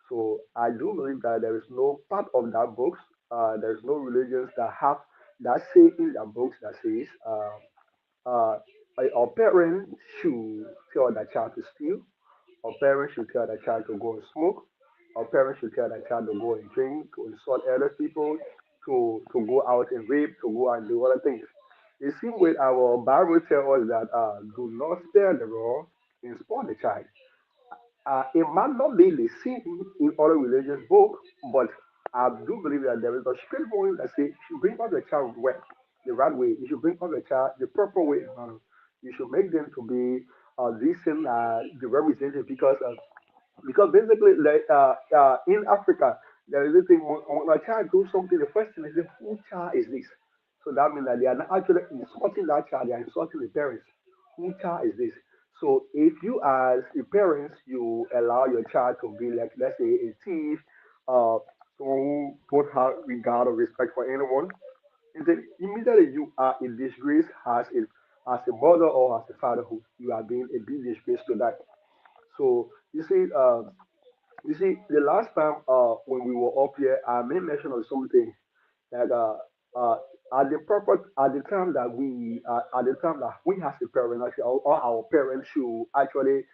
So I do believe that there is no part of that books. There's no religions that have that say in their books that says uh, a parent should tell their child to steal, or parents should tell their child to go and smoke, or parents should tell their child to go and drink, to insult other people, to go out and rape, to go and do other things. The same way our Bible tells us that do not spare the rod and spoil the child. It might not be the same in other religious books, but I do believe that there is a script point that says you should bring up the child well, the right way. You should bring up the child the proper way. You should make them to be decent, the representative because basically, like in Africa, there is a thing when a child do something, the first thing is, who child is this? So that means that they are not actually insulting that child, they are insulting the parents. Who child is this? So if you as a parents you allow your child to be like let's say a thief, someone who don't have regard or respect for anyone, and then immediately you are a disgrace as a mother or as a fatherhood. You are being a big disgrace to that. So you see, the last time when we were up here, I made mention of something that at the time that we as a parent actually or our parents should actually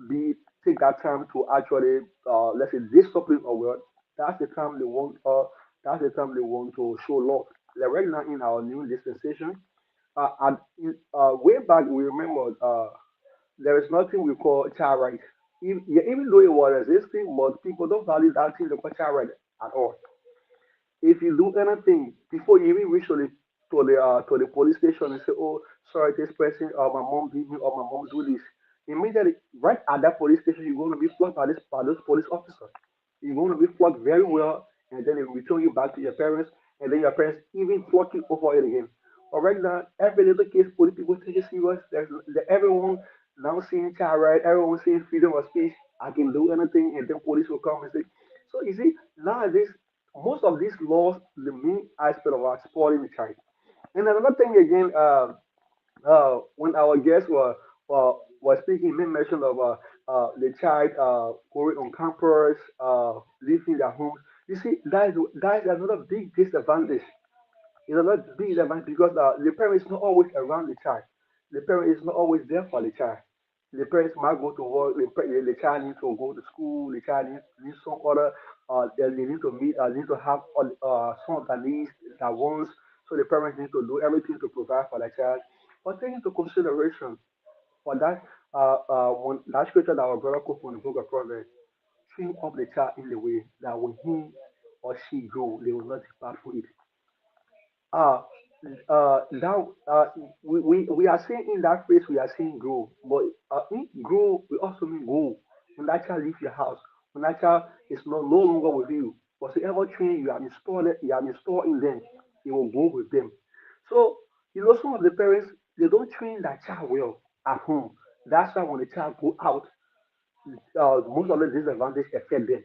be take that time to actually let's say discipline our word. That's the time they want that's the time they want to show love. Like right now in our new dispensation, way back we remember there is nothing we call child right. Yeah, even though it was existing, but people don't value that thing they call child right at all. If you do anything before you even reach to the police station and say, "Oh, sorry, this person or my mom did me or my mom do this," immediately right at that police station you're going to be flogged by those police officers. You're going to be flogged very well, and then they will return you back to your parents, and then your parents even flog you over it again. But right now, every little case, police people take it serious. Everyone now seeing child right, everyone seeing freedom of speech. I can do anything, and then police will come and say. So you see, nowadays most of these laws, the main aspect of our supporting the child. And another thing again, when our guests were speaking, they mentioned of the child going on campus, leaving their homes. You see, that is another big disadvantage. It's a lot big advantage because the parent is not always around the child. The parent is not always there for the child. The parents might go to work. The child needs to go to school. The child needs some other. They need to meet. Need to have some of the needs that wants. So the parents need to do everything to provide for the child. But take into consideration for that when that scripture that our brother quote from the book of Proverbs, train up the child in the way that when he or she grow, they will not depart from it. Uh, now we are saying in that phrase we are saying grow, but in grow we also mean go. When that child leaves your house, when that child is no longer with you, whatsoever training you have installed in them, it will go with them. So some of the parents they don't train that child well at home. That's why when the child go out, most of the disadvantage affect them.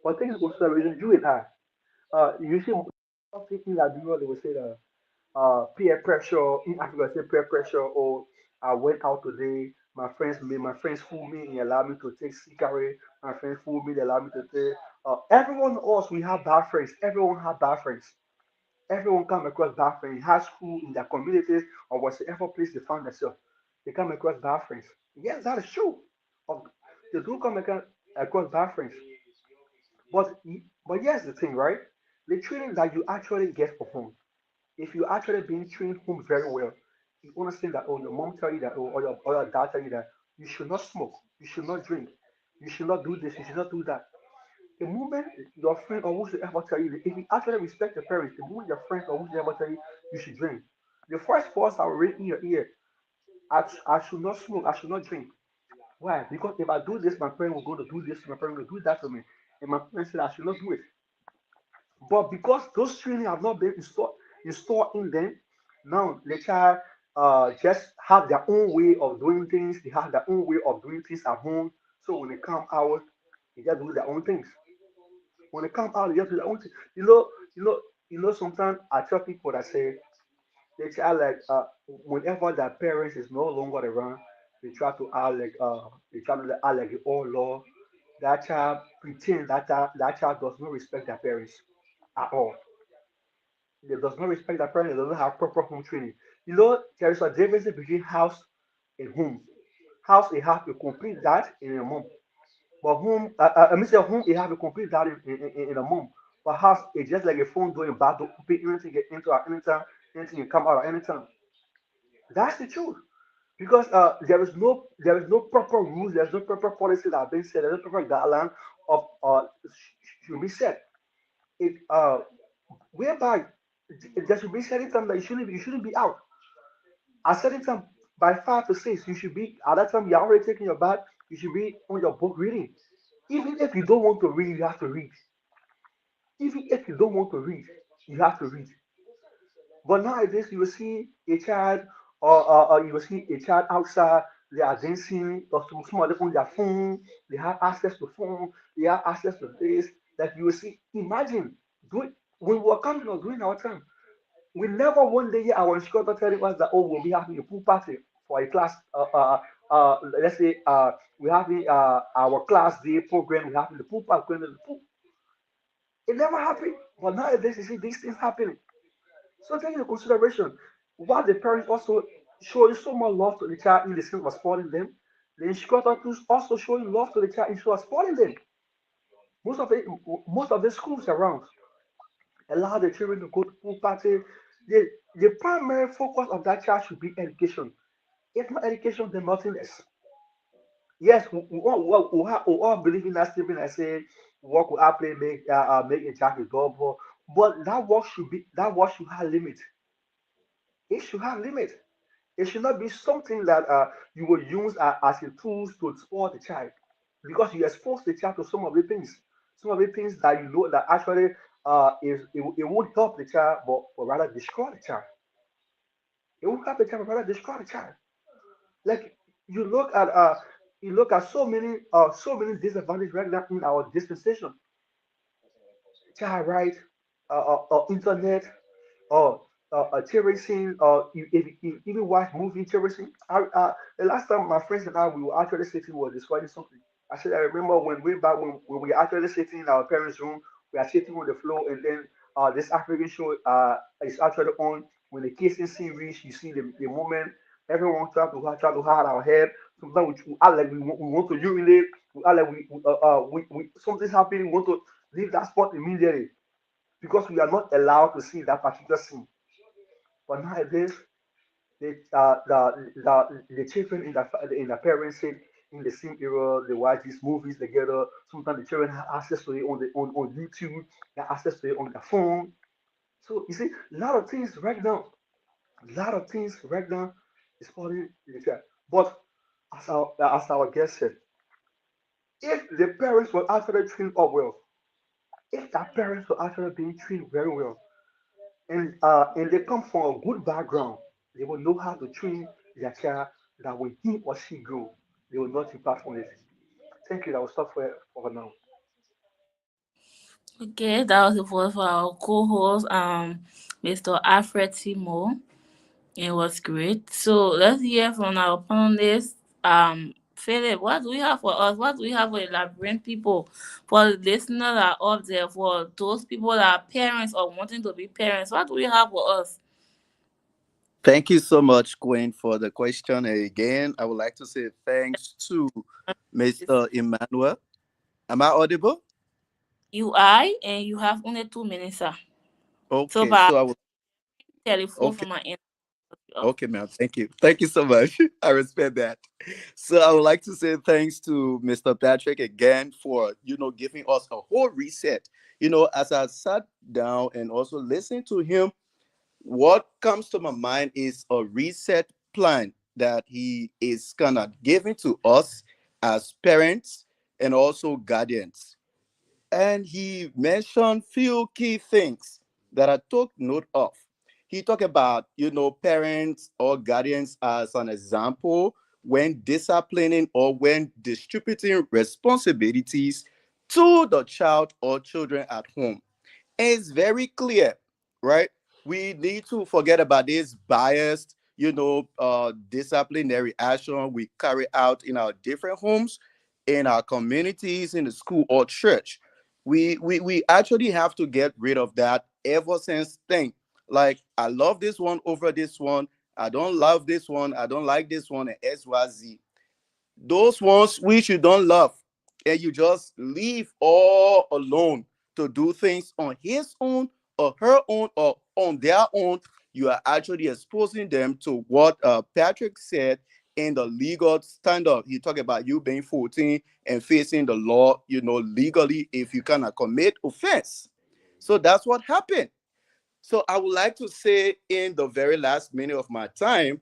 But things consideration, you and I, you see, thinking that they will say that peer pressure. In Africa, say peer pressure. Or I went out today. My friends fool me and allow me to take cigarette. My friends fool me. They allow me to take. Everyone else, we have bad friends. Everyone have bad friends. Everyone come across bad friends in high school, in their communities, or whatever place they find themselves. They come across bad friends. Yes, that is true. Of- They do come across bad friends. But here's the thing, right? The training that you actually get for home, if you actually being trained home very well, you understand that your mom tell you that or your dad tell you that you should not smoke, you should not drink, you should not do this, you should not do that. The moment your friend or whosoever tell you, if you actually respect your parents, the moment your friends or whosoever tell you you should drink, the first voice that will ring in your ear, I should not smoke, I should not drink. Why? Because if I do this, my parent will go to do this, my parent will do that to me. And my parents said I should not do it. But because those training have not been installed in them, now the child just have their own way of doing things. They have their own way of doing things at home. So when they come out, they just do their own things. When they come out, they just do their own things. Sometimes I tell people that say they child like whenever their parents is no longer around, they try to act like the old law. That child pretend that child does not respect their parents at all. They does not respect their parents, they doesn't have proper home training. There is a difference between house and home. House, you have to complete that in a month. But home, I mean, say home, you have to complete that in a month. But house, it's just like a phone door, battle, open anything, get into at any time, anything can come out at any time. That's the truth. Because there is no proper rules, there's no proper policy that have been set, there's no proper guideline of should be set. It whereby there should be certain time that you shouldn't be out. At certain time by 5 to 6, you should be at that time you're already taking your bath, you should be on your book reading. Even if you don't want to read, you have to read. Even if you don't want to read, you have to read. But nowadays you will see a child or you will see a child outside They are dancing, or some of them on their phone, they have access to phone, they have access to this, that you will see. Imagine, doing, when we were coming or during our time, we never one day hear our instructor telling us that, oh, we'll be having a pool party for a class. Let's say we're having our class day program, we're having the pool party, going to the pool. It never happened. But nowadays, you see these things happening. So take into consideration what the parents also showing so much love to the child in the sense of supporting them. The instructor too also showing love to the child in terms of supporting them. Most of the schools around allow the children to go to pool party. The primary focus of that child should be education. If not education, then nothing else. Yes, we all believe in that statement. I say work will happily make a child a double, but that work should have limit. It should have limit. It should not be something that you will use as a tool to support the child, because you expose the child to some of the things that you know that actually it won't help the child, but rather destroy the child. It won't help the child, but rather destroy the child. Like you look at uh, you look at so many disadvantages right now in our dispensation. Child right, internet, or terracing, or you even watch movie terracing. The last time my friends and I we were actually sitting, we were discussing something. I said I remember when way back when we were actually sitting in our parents' room, we are sitting on the floor, and then this African show is actually on. When the kissing scene reach, you see the moment everyone try to hide our head. Sometimes we act like we want to urinate. We act like we something's happening. We want to leave that spot immediately because we are not allowed to see that particular scene. But nowadays, the children in the parents sit in the same era, they watch these movies together. Sometimes the children have access to it on YouTube, they have access to it on their phone. So you see, a lot of things right now is falling in the chat. But as our guest said, if the parents were actually trained up well, if that parents were actually being trained very well, and they come from a good background, they will know how to train their child that when he or she grow, they will not depart from it. Thank you. That will stop for now. Okay, that was the voice for our co-host, Mr. Alfred Timo. It was great. So let's hear from our panelists. Philip, what do we have for us? What do we have for the Liberian people? For the listeners that are up there, for those people that are parents or wanting to be parents, what do we have for us? Thank you so much, Quinn, for the question. And again, I would like to say thanks to Mr. Emmanuel. Am I audible? You are, and you have only 2 minutes, sir. So, Okay, by so I will. telephone Okay, from my end. okay, ma'am. Thank you. Thank you so much. I respect that. So I would like to say thanks to Mr. Patrick again for giving us a whole reset. As I sat down and also listened to him, what comes to my mind is a reset plan that he is kind of giving to us as parents and also guardians. And he mentioned few key things that I took note of. He talked about, parents or guardians as an example when disciplining or when distributing responsibilities to the child or children at home. It's very clear, right? We need to forget about this biased, disciplinary action we carry out in our different homes, in our communities, in the school or church. We actually have to get rid of that ever since thing. Like, I love this one over this one. I don't love this one. I don't like this one, and XYZ. Those ones which you don't love, and you just leave all alone to do things on his own or her own or on their own, you are actually exposing them to what Patrick said in the legal standard. He talked about you being 14 and facing the law, legally if you cannot commit offense. So that's what happened. So I would like to say in the very last minute of my time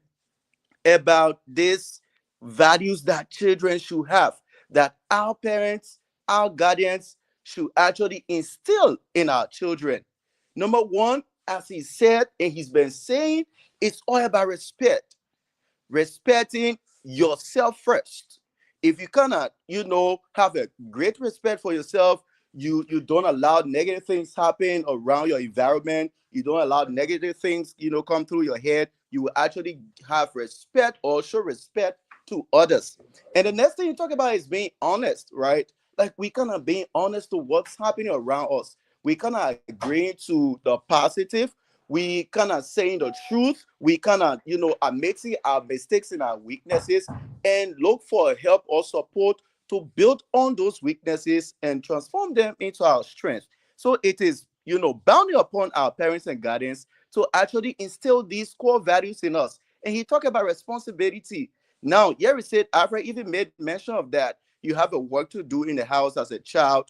about these values that children should have, that our parents, our guardians should actually instill in our children. Number one, as he said and he's been saying, it's all about respect. Respecting yourself first. If you cannot, have a great respect for yourself, you don't allow negative things happen around your environment. You don't allow negative things, come through your head. You will actually have respect or show respect to others. And the next thing you talk about is being honest, right? Like we kind of being honest to what's happening around us. We kind of agreeing to the positive. We kind of saying the truth. We kind of, admitting our mistakes and our weaknesses, and look for help or support to build on those weaknesses and transform them into our strength. So it is, bounding upon our parents and guardians to actually instill these core values in us. And he talked about responsibility. Now, here he said, Alfred even made mention of that. You have a work to do in the house as a child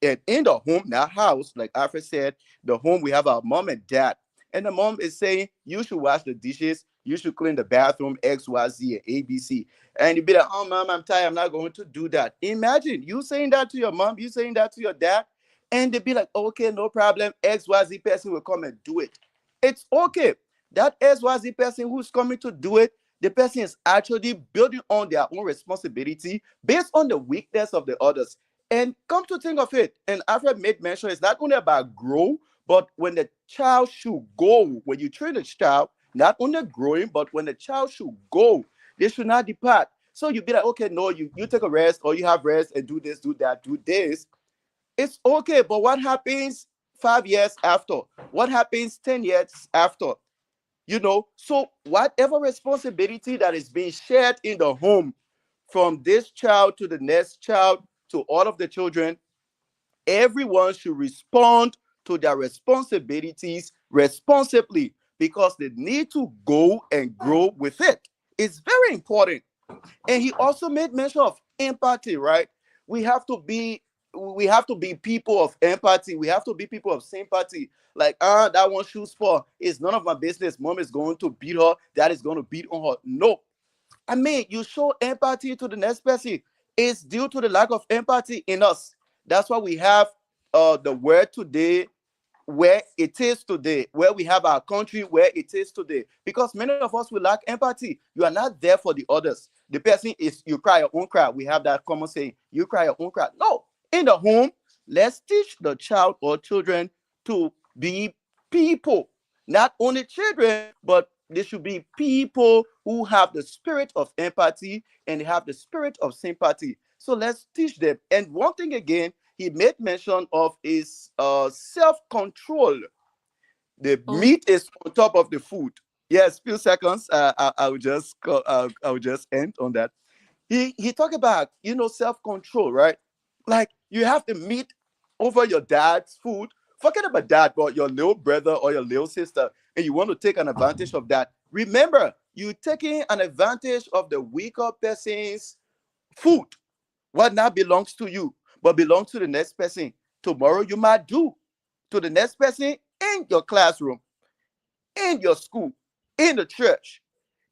and in the home, not house, like Alfred said, the home we have our mom and dad. And the mom is saying, you should wash the dishes, you should clean the bathroom, X, Y, Z, and ABC. And you'd be like, oh, mom, I'm tired, I'm not going to do that. Imagine you saying that to your mom, you saying that to your dad, and they'd be like, okay, no problem, XYZ person will come and do it. It's okay. That XYZ person who's coming to do it, the person is actually building on their own responsibility based on the weakness of the others. And come to think of it, and Alfred made mention, it's not only about grow, but when the child should go, when you train a child, not only growing, but when the child should go, they should not depart. So you be like, okay, no, you take a rest or you have rest and do this, do that, do this. It's okay, but what happens 5 years after? What happens 10 years after? So whatever responsibility that is being shared in the home from this child to the next child to all of the children, everyone should respond to their responsibilities responsibly because they need to go and grow with it. It's very important. And he also made mention of empathy, right? We have to be people of empathy. We have to be people of sympathy. Like, that one shoes for it's none of my business. Mom is going to beat her, dad is going to beat on her. No. I mean, you show empathy to the next person. It's due to the lack of empathy in us. That's why we have the word today where it is today, where we have our country where it is today. Because many of us will lack empathy. You are not there for the others. The person is, you cry your own cry. We have that common saying, you cry your own cry. No, in the home, let's teach the child or children to be people. Not only children, but they should be people who have the spirit of empathy and they have the spirit of sympathy. So let's teach them. And one thing again, he made mention of is self-control. The Oh, meat is on top of the food. Yes, few seconds. I will just end on that. He talked about self-control, right? Like you have the meat over your dad's food. Forget about that, but your little brother or your little sister, and you want to take an advantage of that. Remember, you taking an advantage of the weaker person's food. What now belongs to you, but belongs to the next person. Tomorrow you might do to the next person in your classroom, in your school, in the church,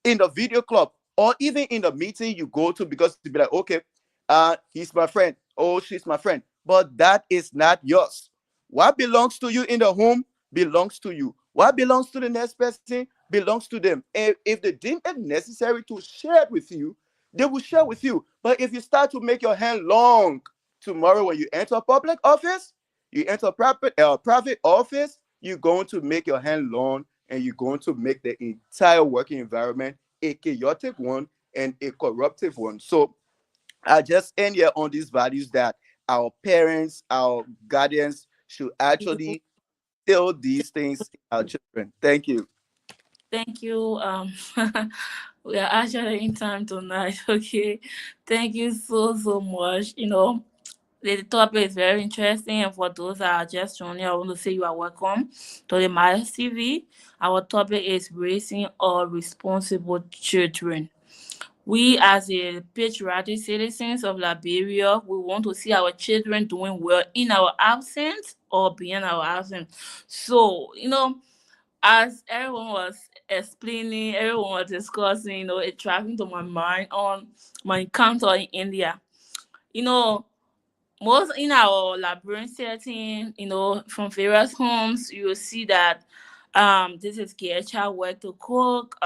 in the video club, or even in the meeting you go to because to be like, okay, he's my friend, oh, she's my friend, but that is not yours. What belongs to you in the home belongs to you. What belongs to the next person belongs to them. And if they deem it necessary to share it with you, they will share with you. But if you start to make your hand long tomorrow when you enter a public office, you enter a private office, you're going to make your hand long and you're going to make the entire working environment a chaotic one and a corruptive one. So I just end here on these values that our parents, our guardians should actually tell these things to our children. Thank you. thank you. We are actually in time tonight. Okay, thank you so much. The topic is very interesting, and for those that are just joining, I want to say you are welcome to the Miles TV. Our topic is raising our responsible children. We, as a patriotic citizens of Liberia, we want to see our children doing well in our absence or beyond our absence. So, as everyone was explaining, everyone was discussing, it tracking to my mind on my encounter in India. You know, most in our Liberian setting, from various homes, you will see that This is care child work to cook,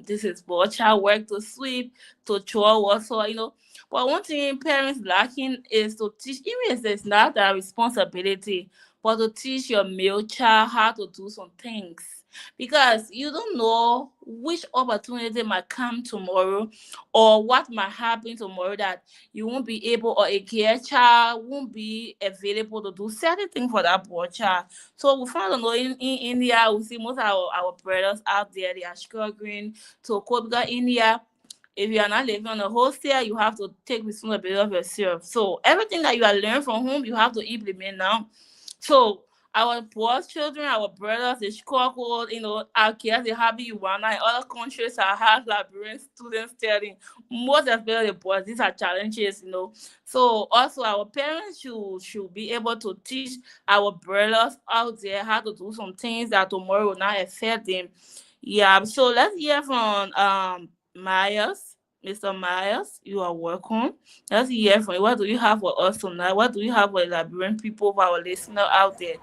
this is boy child work to sweep, to chore also, but one thing parents lacking is to teach, even if it's not their responsibility, but to teach your male child how to do some things, because you don't know which opportunity might come tomorrow, or what might happen tomorrow, that you won't be able, or a care child won't be available to do certain things for that boy child. So we found out in India, we see most of our brothers out there, they are struggling to cope, because India, if you are not living on a hostel, you have to take responsibility of yourself. So everything that you are learning from home, you have to implement now. So our poor children, our brothers, they struggle, our kids, they have Uganda, in other countries that have Liberian students studying. Most especially the boys, these are challenges. So also our parents should be able to teach our brothers out there how to do some things that tomorrow will not affect them. Yeah, so let's hear from Myers. Mr. Myers, you are welcome. Let's hear from you. What do you have for us tonight? What do you have for the Liberian people, for our listener out there?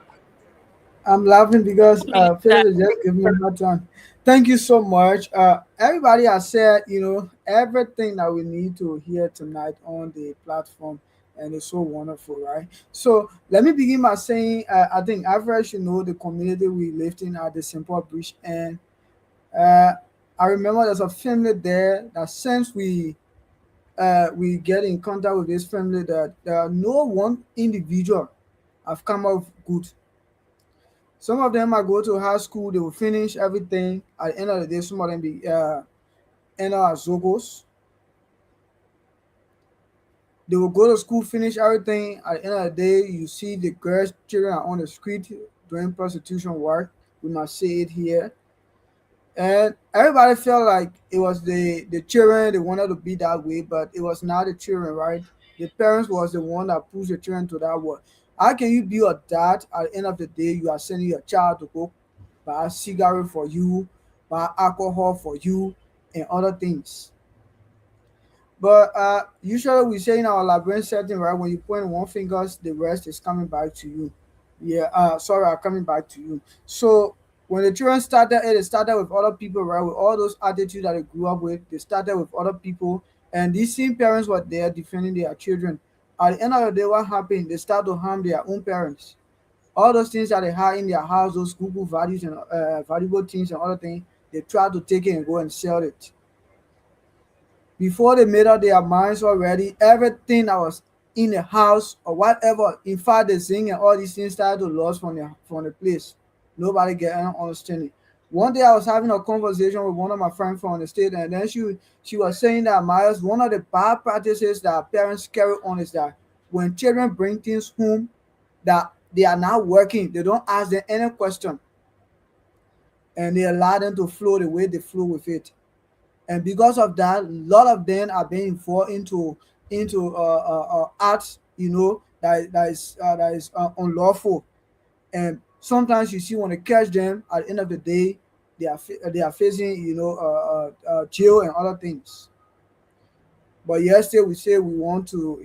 I'm laughing because 2 minutes Philip time. is just giving me a hard time. Thank you so much. Everybody has said, everything that we need to hear tonight on the platform, and it's so wonderful, right? So let me begin by saying, I think average, the community we lived in at the Simple Bridge, and uh, I remember there's a family there that since we get in contact with this family, that there are no one individual have come out good. Some of them I go to high school, they will finish everything. At the end of the day, some of them be enter as Zogos. They will go to school, finish everything. At the end of the day, you see the girls, children are on the street doing prostitution work. We must say it here. And everybody felt like it was the children, they wanted to be that way, but it was not the children, right? The parents was the one that pushed the children to that work. How can you be a dad at the end of the day? You are sending your child to go buy cigarette for you, buy alcohol for you, and other things. But usually we say in our Liberian setting, right, when you point one finger, the rest is coming back to you. Yeah, sorry, I'm coming back to you. So when the children started, they started with other people, right, with all those attitudes that they grew up with. They started with other people, and these same parents were there defending their children. At the end of the day, what happened? They start to harm their own parents. All those things that they had in their house, those Google values and valuable things and other things, they try to take it and go and sell it before they made up their minds already. Everything that was in the house or whatever, in fact, the zinc and all these things started to lose from the place. Nobody get any understanding. One day I was having a conversation with one of my friends from the state, and then she was saying that Myers, one of the bad practices that parents carry on is that when children bring things home that they are not working, they don't ask them any question, and they allow them to flow the way they flow with it. And because of that, a lot of them are being involved into arts, that is unlawful. And sometimes you see when they catch them, at the end of the day, they are facing jail and other things. But yes, still we say we want to,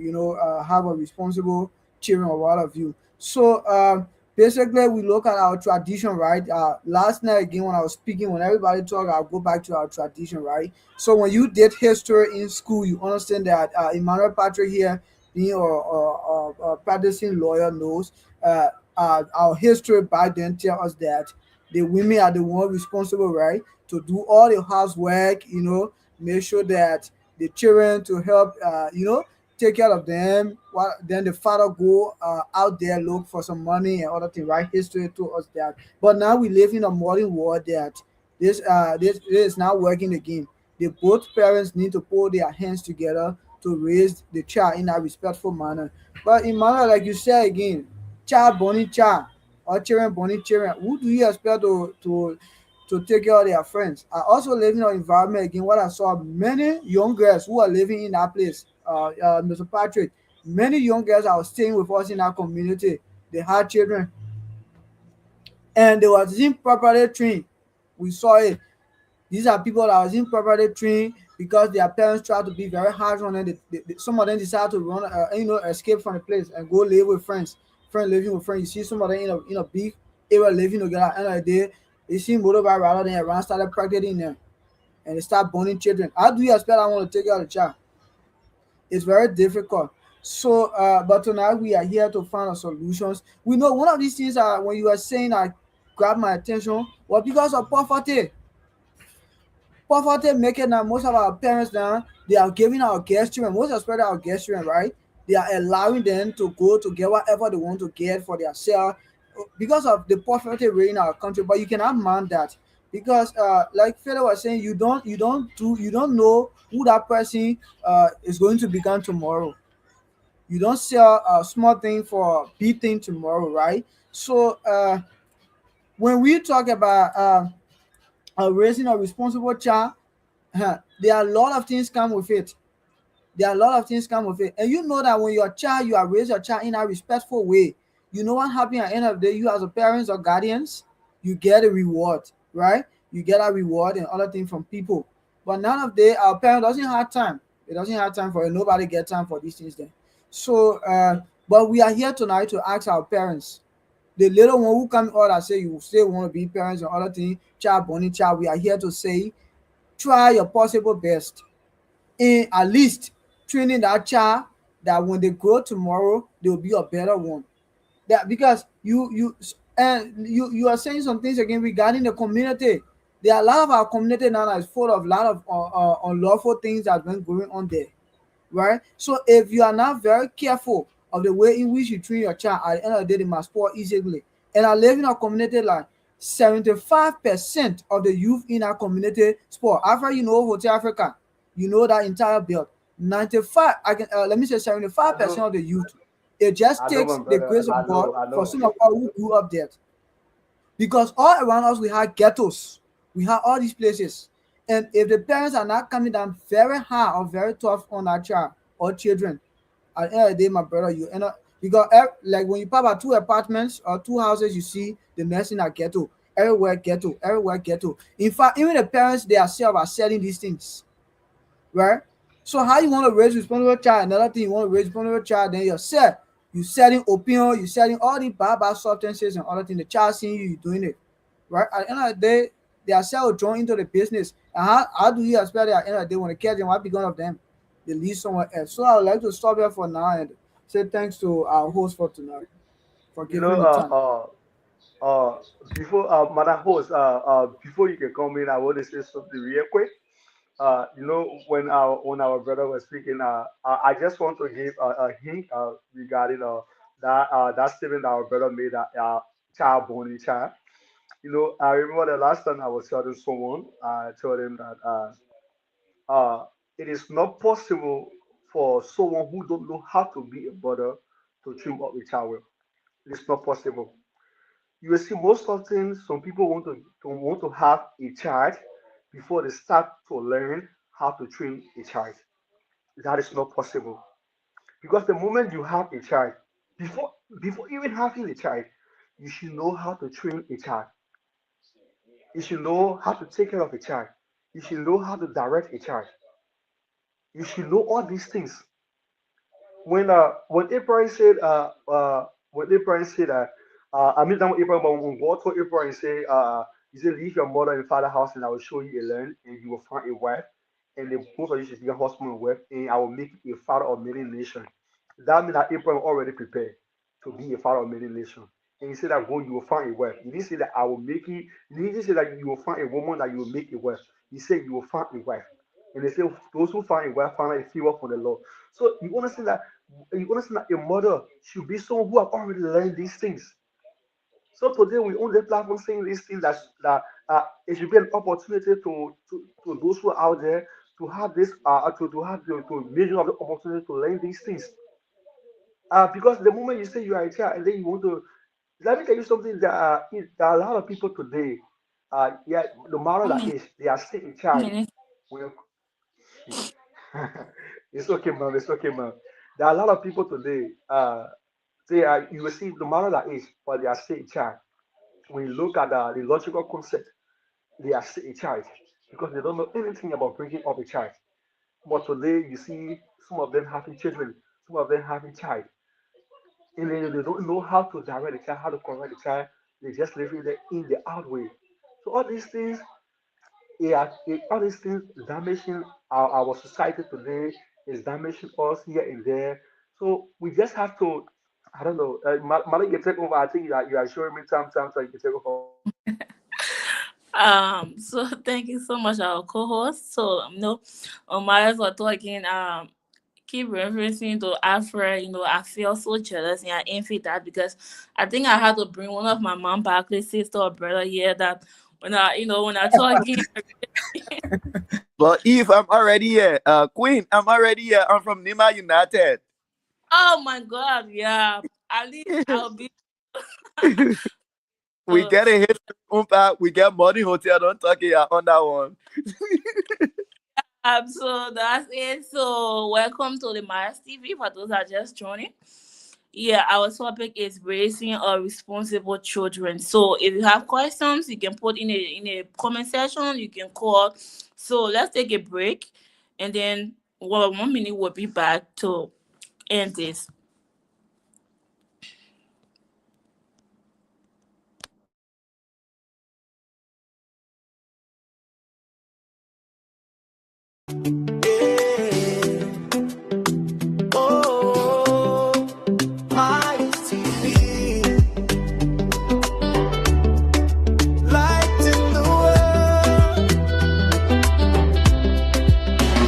have a responsible children of all of you. So basically, we look at our tradition, right? Last night again, when I was speaking, when everybody talk, I'll go back to our tradition, right? So when you did history in school, you understand that Emmanuel Patrick here, being a practicing lawyer, knows our history back then tell us that the women are the one responsible, right, to do all the housework, make sure that the children to help take care of them, while then the father go out there look for some money and other things, right? History told us that. But now we live in a modern world that this is not working again. The both parents need to put their hands together to raise the child in a respectful manner. But in manner, like you said again, child born child or children born children, who do you expect to take care of their friends? I also live in an environment again where I saw many young girls who are living in that place. Mr. Patrick, many young girls that were staying with us in our community, they had children and they was improperly trained. We saw it. These are people that was improperly trained because their parents tried to be very harsh on them. Some of them decided to run, escape from the place and go live with friends. Friends living with friends. You see some of them in a big area living together. At the end of the day, They see motorbike rather than around started practicing them and they start burning children. How do you expect I want to take care of the child? It's very difficult. So, but tonight we are here to find solutions. We know one of these things when you are saying I grab my attention was because of poverty. Poverty making that most of our parents now they are giving our guest children, most especially our guest children, right? They are allowing them to go to get whatever they want to get for themselves because of the poverty rate in our country. But you cannot man that because, like Fela was saying, you don't know who that person is going to become tomorrow. You don't sell a small thing for a big thing tomorrow, right? So when we talk about raising a responsible child, there are a lot of things come with it. There are a lot of things come with it. And you know that when your child, you are raising your child in a respectful way, you know what happens at the end of the day, you as a parents or guardians, you get a reward, right? You get a reward and other things from people. But none of the our parent doesn't have time. It doesn't have time for it. Nobody get time for these things then. So but we are here tonight to ask our parents. The little one who come out and say you still want to be parents and other things, child bonding child, we are here to say try your possible best in at least training that child that when they grow tomorrow they will be a better one. That because you are saying some things again regarding the community. There are a lot of our community now that is full of a lot of unlawful things that's been going on there, right? So if you are not very careful of the way in which you train your child, at the end of the day, they must spoil easily. And I live in a community like 75% of the youth in our community sport. After you know Hotel Africa, you know that entire belt. 95, I can let me say I 75% know, of the youth. It just I know, takes my the brother. grace of I God know, I for know. some of us who grew up there because all around us we have ghettos, we have all these places, and if the parents are not coming down very hard or very tough on our child or children, at the end of the day, my brother, you end up because like when you pop out two apartments or two houses, you see the next thing are ghetto, everywhere ghetto, everywhere ghetto. In fact, even the parents themselves are selling these things, right? So how you want to raise responsible child? Another thing you want to raise responsible child, then you're set. You selling opium, you selling all these bad substances and other things. The child seeing you doing it, right? At the end of the day, they are self joined into the business. And how do you expect that at the end of the day when they catch them, what become of them? They leave somewhere else. So I would like to stop here for now and say thanks to our host for tonight for You giving know, me time. before Madam Host, before you can come in, I want to say something real quick. When our brother was speaking, I just want to give a hint regarding that statement that our brother made that child born in child. I remember the last time I was telling someone, I told him that it is not possible for someone who don't know how to be a mother to trim up a child. Well. It is not possible. You will see most often some people want to have a child before they start to learn how to train a child. That is not possible because the moment you have a child, before before even having a child, you should know how to train a child. You should know how to take care of a child. You should know how to direct a child. You should know all these things. When Abraham said when Abraham said that I mean that Abraham but when God told Abraham he said leave your mother and father house and I will show you a land and you will find a wife and the both of you should be a husband and wife and I will make you a father of many nations. That means that Abraham already prepared to be a father of many nations. And he said that go you will find a wife. He didn't say that I will make you. He didn't say that you will find a woman that you will make a wife. He said you will find a wife. And they say those who find a wife find a favor from the Lord. So you understand that a mother should be someone who have already learned these things. So today we on the platform saying these things that it should be an opportunity to those who are out there to have this to have to measure of the opportunity to learn these things. Because the moment you say you are a child and then you want to let me tell you something that there are a lot of people today, yeah, no matter How the many age, they are still a child. minutes? When it's okay, ma'am. It's okay, ma'am. There are a lot of people today. They are you will see no matter the age, but they are still a child. When you look at the logical concept, they are still a child because they don't know anything about bringing up a child. But today you see some of them having children, some of them having child, and then they don't know how to direct the child, how to correct the child. They just living there in the out way. So all these things, yeah, all these things is damaging our society today, is damaging us here and there. So we just have to, I don't know, Malik, you take over. I think you are showing me some, so you can take over. So thank you so much, our co-host. So Omar for talking. Keep referencing to Afra. I feel so jealous and I envy that because I think I had to bring one of my mom back, sister or brother here that when I talk again. But Eve, I'm already here. Queen, I'm already here. I'm from Nima United. Oh my God, yeah. At least I'll be. We So, get a hit we get money hotel. Don't talk it on that one. so that's it. So welcome to the Mars TV for those that are just joining. Yeah, our topic is raising a responsible children. So if you have questions, you can put in a comment section. You can call. So let's take a break, and then 1 minute we'll be back to end this. Yeah. Oh, my TV, light in the world.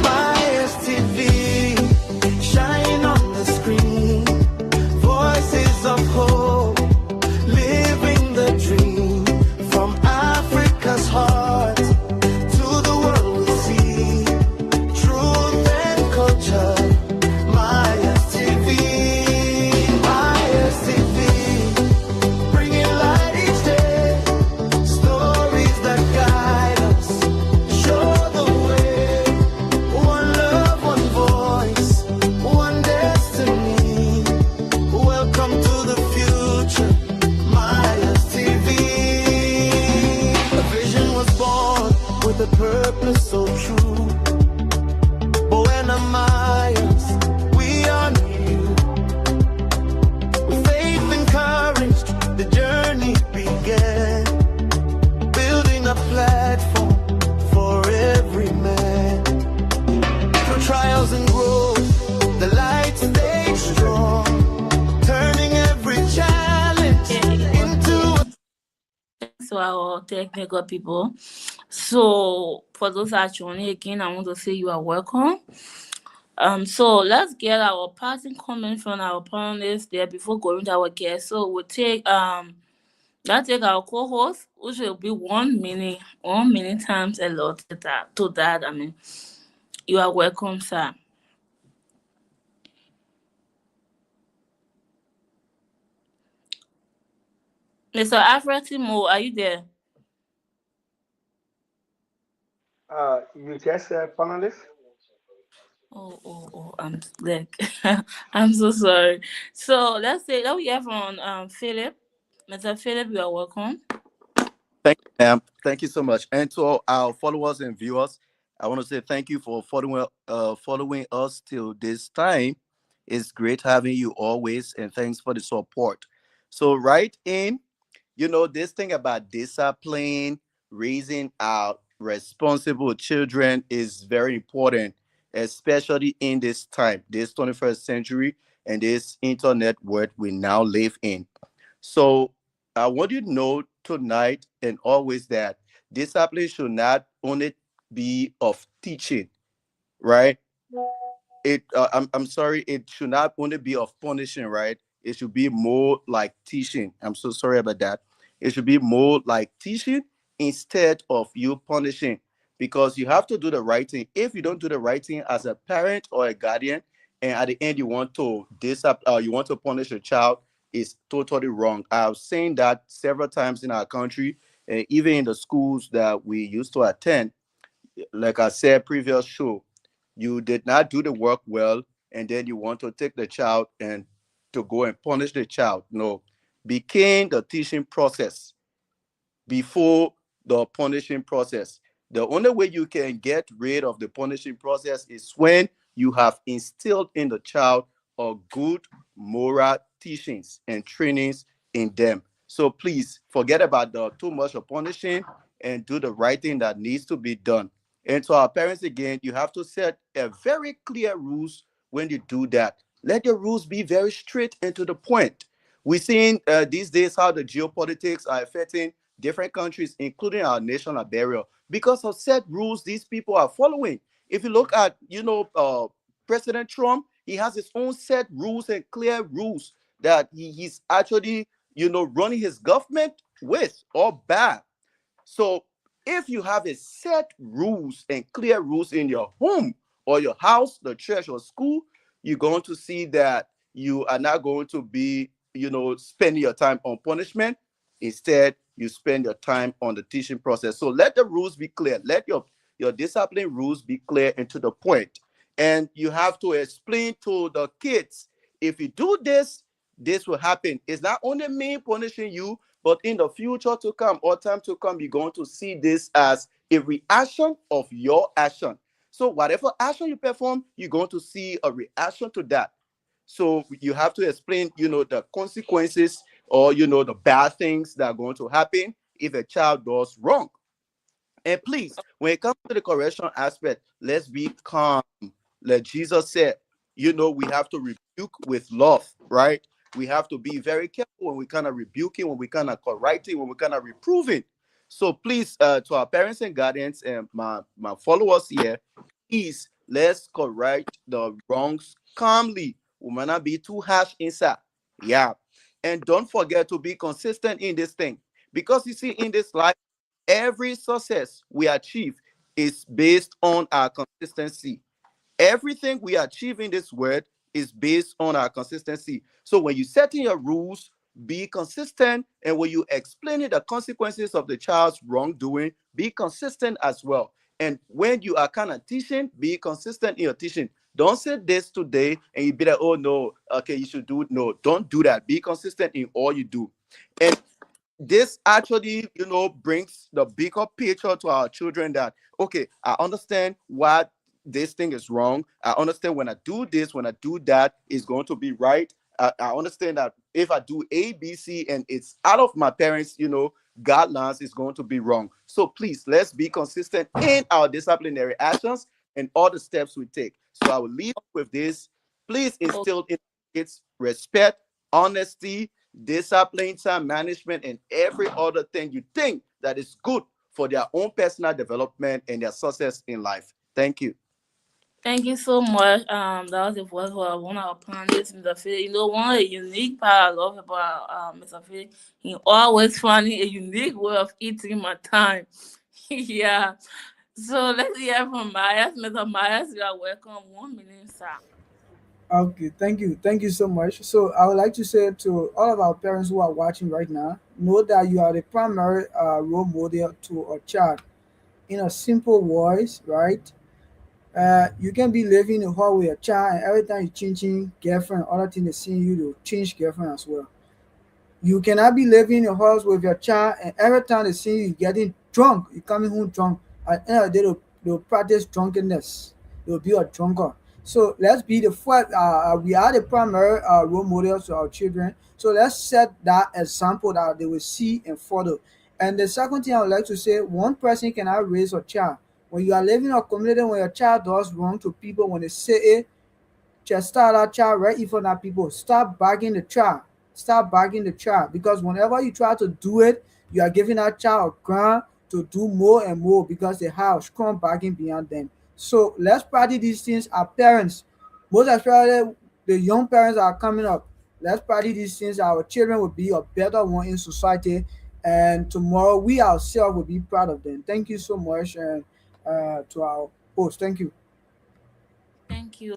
My TV, shine on the screen. Voices of hope, living the dream. From Africa's heart to the world we see. Truth and culture. My TV, my TV, bringing light each day. Stories that guide us, show the way. One love, one voice, one destiny. Welcome to the future, Maya's TV. A vision was born with a purpose so true. Buena Myers, we honor you. With faith and courage, the journey began. Building a platform for every man. Through trials and growth, the light stayed strong. Turning every challenge into a So our technical people. So for those that are joining again, I want to say you are welcome. So let's get our passing comment from our panelists there before going to our guest. So we'll take let's take our co-host, which will be 1 minute, 1 minute times a lot to that. I mean, you are welcome, sir. Mr. Afratimo, are you there? You just panelists. Oh, I'm like, I'm so sorry. So let we hear from Philip. Mr. Philip, you are welcome. Thank you, ma'am. Thank you so much. And to all our followers and viewers, I want to say thank you for following us till this time. It's great having you always, and thanks for the support. So, right in, this thing about discipline, raising our responsible children is very important, especially in this time, this 21st century, and this internet world we now live in. So I want you to know tonight and always that discipline should not only be of teaching, right? I'm sorry, it should not only be of punishing, right? It should be more like teaching. I'm so sorry about that. It should be more like teaching instead of you punishing, because you have to do the right thing. If you don't do the right thing as a parent or a guardian, and at the end you want to you want to punish a child, is totally wrong. I've seen that several times in our country, and even in the schools that we used to attend. Like I said previous show, you did not do the work well, and then you want to take the child and to go and punish the child. No, begin the teaching process before the punishing process. The only way you can get rid of the punishing process is when you have instilled in the child a good moral teachings and trainings in them. So please forget about the too much of punishing and do the right thing that needs to be done. And to our parents again, you have to set a very clear rules when you do that. Let your rules be very straight and to the point. We're seeing these days how the geopolitics are affecting different countries, including our nation, Liberia, because of set rules these people are following. If you look at, President Trump, he has his own set rules and clear rules that he's actually, running his government with or by. So if you have a set rules and clear rules in your home or your house, the church or school, you're going to see that you are not going to be, spending your time on punishment. Instead, you spend your time on the teaching process. So let the rules be clear. Let your discipline rules be clear and to the point. And you have to explain to the kids, if you do this, this will happen. It's not only me punishing you, but in the future to come or time to come, you're going to see this as a reaction of your action. So whatever action you perform, you're going to see a reaction to that. So you have to explain, the consequences or, the bad things that are going to happen if a child does wrong. And please, when it comes to the correction aspect, let's be calm. Like Jesus said, we have to rebuke with love, right? We have to be very careful when we kind of rebuking, when we kind of correcting, when we kind of reproving. So please, to our parents and guardians and my followers here, please let's correct the wrongs calmly. We might not be too harsh inside. Yeah. And don't forget to be consistent in this thing. Because you see, in this life, every success we achieve is based on our consistency. Everything we achieve in this world is based on our consistency. So when you set in your rules, be consistent. And when you explain the consequences of the child's wrongdoing, be consistent as well. And when you are kind of teaching, be consistent in your teaching. Don't say this today and you be like, oh no, okay, you should do it. No, don't do that. Be consistent in all you do. And this actually, brings the bigger picture to our children that, okay, I understand why this thing is wrong. I understand when I do this, when I do that, it's going to be right. I understand that if I do A, B, C, and it's out of my parents, guidelines, it's going to be wrong. So please, let's be consistent in our disciplinary actions and all the steps we take. So I will leave with this. Please Oh, instill in kids respect, honesty, discipline, time management, and every other thing you think that is good for their own personal development and their success in life. Thank you. thank you so much. That was a voice for one of our panelists, Mr. Phil. One of the unique part I love about Mr. Phil, he always finding a unique way of eating my time. Yeah. So let's hear from Myers. Mr. Myers, you are welcome. 1 minute, sir. Okay, thank you so much. So I would like to say to all of our parents who are watching right now, know that you are the primary role model to a child. In a simple voice, right? You can be living in a hall with a child, and every time you change girlfriend, other thing they seeing you to change girlfriend as well. You cannot be living in your house with your child and every time they see you getting drunk, you coming home drunk. At the end of the day, they'll practice drunkenness. They'll be a drunkard. So let's be the first. We are the primary role models to our children. So let's set that example that they will see and follow. And the second thing I would like to say, one person cannot raise a child. When you are living in a community, when your child does wrong to people, when they say it, just start that child right in front of people. Stop bagging the child. Stop bagging the child. Because whenever you try to do it, you are giving that child a ground to do more and more because they have strong backing behind them. So let's practice these things. Our parents, most especially the young parents that are coming up, let's practice these things. Our children will be a better one in society. And tomorrow we ourselves will be proud of them. Thank you so much and to our host. Thank you. Thank you.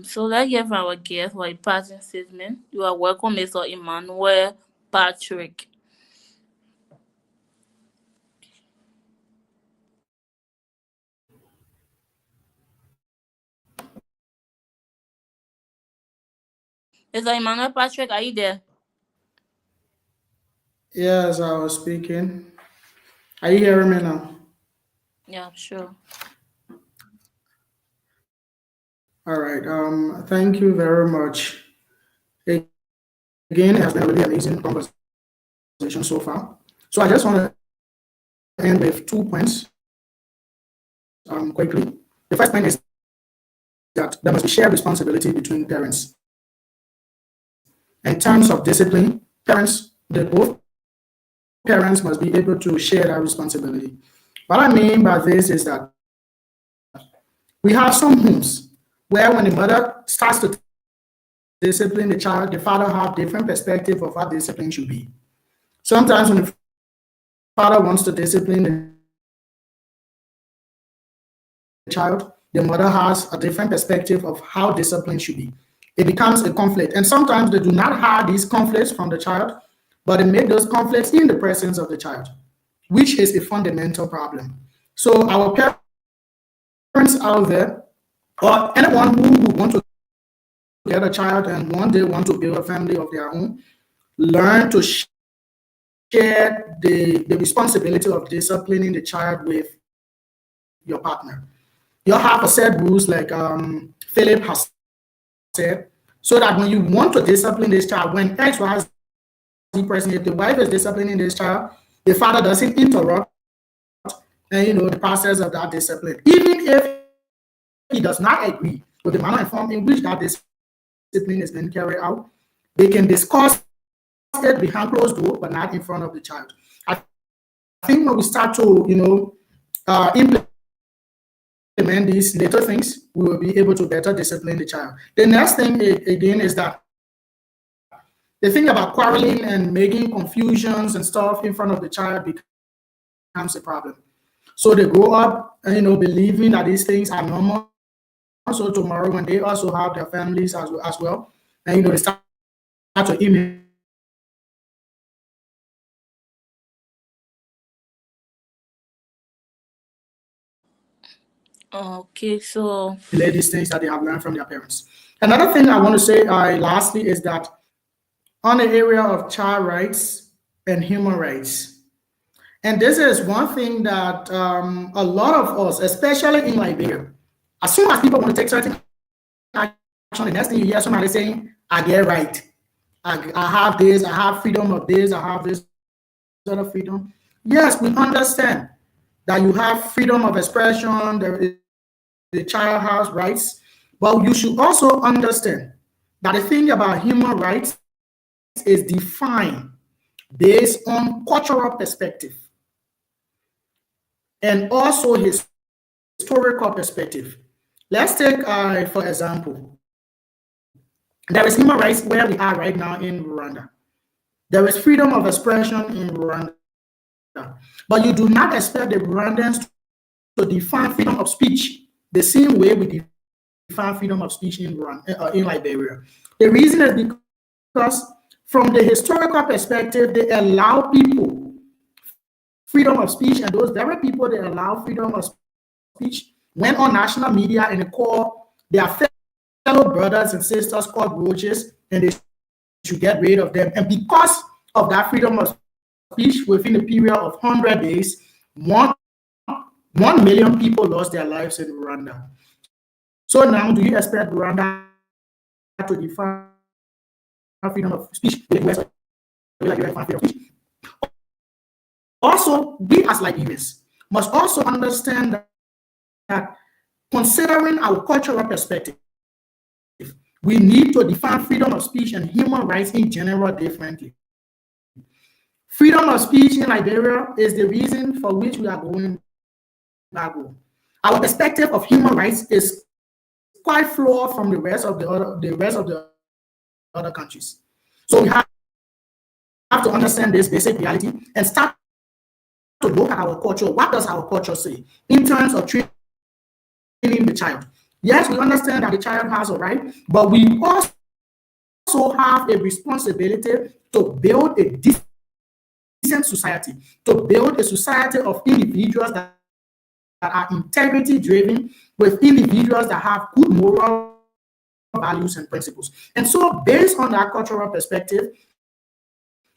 So let's hear from our guest for a passing statement. You are welcome, Mr. Emmanuel Patrick. Mr. Emmanuel Patrick, are you there? Yes, I was speaking. Are you hearing me now? Yeah, sure. All right. Thank you very much. Again, it has been a really amazing conversation so far. So I just want to end with 2 points quickly. The first point is that there must be shared responsibility between parents. In terms of discipline, both parents must be able to share that responsibility. What I mean by this is that we have some homes where when the mother starts to discipline the child, the father have different perspective of what discipline should be. Sometimes when the father wants to discipline the child, the mother has a different perspective of how discipline should be. It becomes a conflict. And sometimes they do not hide these conflicts from the child, but they make those conflicts in the presence of the child, which is a fundamental problem. So our parents out there, or anyone who want to get a child and one day want to build a family of their own, learn to share the responsibility of disciplining the child with your partner. You have a set rules like Philip has said, so that when you want to discipline this child, when X, Y, Z person, if the wife is disciplining this child, the father doesn't interrupt and the process of that discipline. Even if he does not agree with the manner and form in which that discipline is being carried out, they can discuss it behind closed door, but not in front of the child. I think when we start to implement these little things, we will be able to better discipline the child. The next thing again is that the thing about quarreling and making confusions and stuff in front of the child becomes a problem. So they grow up, believing that these things are normal. So tomorrow, when they also have their families as well, and they start to imitate Okay, so these things that they have learned from their parents. Another thing I want to say lastly is that on the area of child rights and human rights, and this is one thing that a lot of us, especially in Liberia, as soon as people want to take certain action, the next thing you hear somebody saying, I get right. I have this, I have freedom of this, I have this other freedom. Yes, we understand that you have freedom of expression, the child has rights, but you should also understand that the thing about human rights is defined based on cultural perspective and also historical perspective. Let's take, for example, there is human rights where we are right now in Rwanda. There is freedom of expression in Rwanda, but you do not expect the Rwandans to define freedom of speech the same way we define freedom of speech in Liberia. The reason is because from the historical perspective, they allow people freedom of speech, and those very people they allow freedom of speech went on national media and they call their fellow brothers and sisters called roaches, and they should get rid of them. And because of that freedom of speech, within a period of 100 days, 1 million people lost their lives in Rwanda. So now, do you expect Rwanda to define freedom of speech? Also, we as Liberians must also understand that considering our cultural perspective, we need to define freedom of speech and human rights in general differently. Freedom of speech in Liberia is the reason for which we are going back home. Our perspective of human rights is quite flawed from the rest of the other countries. So we have to understand this basic reality and start to look at our culture. What does our culture say in terms of training the child? Yes, we understand that the child has a right, but we also have a responsibility to build a decent society, to build a society of individuals that are integrity driven, with individuals that have good moral values and principles. And so, based on that cultural perspective,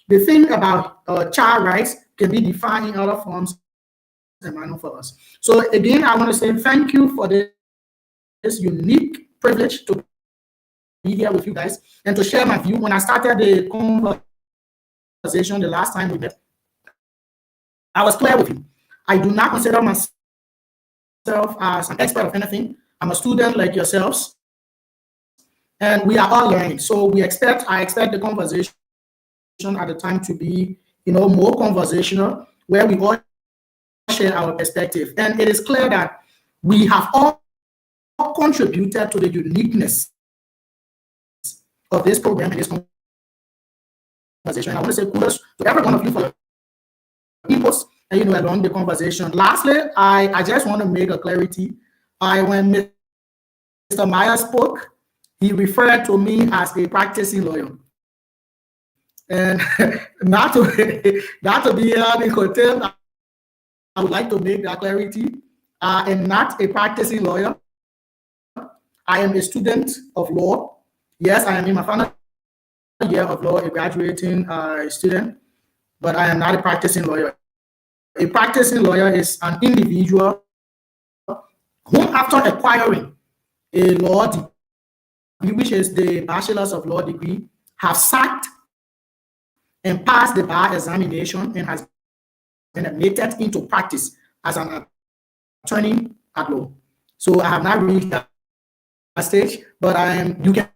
the thing about child rights can be defined in other forms and manner for us. So again, I want to say thank you for this unique privilege to be here with you guys and to share my view. When I started the conversation the last time we met, I was clear with you I do not consider myself as an expert of anything. I'm a student like yourselves, and we are all learning. So I expect the conversation at the time to be, more conversational, where we all share our perspective. And it is clear that we have all contributed to the uniqueness of this program and this conversation. And I want to say kudos to every one of you for your inputs, along the conversation. Lastly, I just want to make a clarity. When Mr. Myers spoke, he referred to me as a practicing lawyer. And not to not to be held in contempt, I would like to make that clarity. I am not a practicing lawyer. I am a student of law. Yes, I am in my final year of law, a graduating student, but I am not a practicing lawyer. A practicing lawyer is an individual whom, after acquiring a law degree, have sat a law degree, which is the Bachelor's of Law degree, have sat and passed the bar examination and has been admitted into practice as an attorney at law. So I have not reached that stage, but you can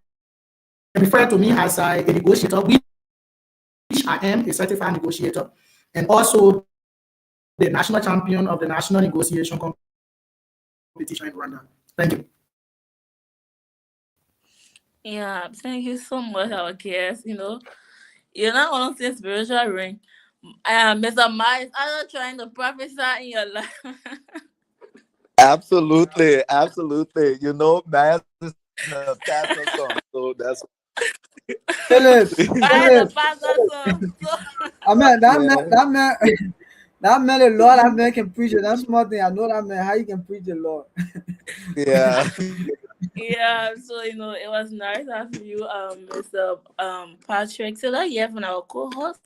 refer to me as a negotiator, which I am a certified negotiator, and also the national champion of the national negotiation competition in Rwanda. Thank you. Yeah, thank you so much, our guest. You're not on the spiritual ring. Mr. Miles, are you trying to prophesy in your life? Absolutely, absolutely. Mass is a pastor song, so that's Philip, Why the Philip. pastor son? So, I mean yeah, that man that man the Lord that man can preach it. That's small thing. I know that man how you can preach the Lord. yeah. yeah, so it was nice having you, Mr. Patrick. So let's hear from our co-host,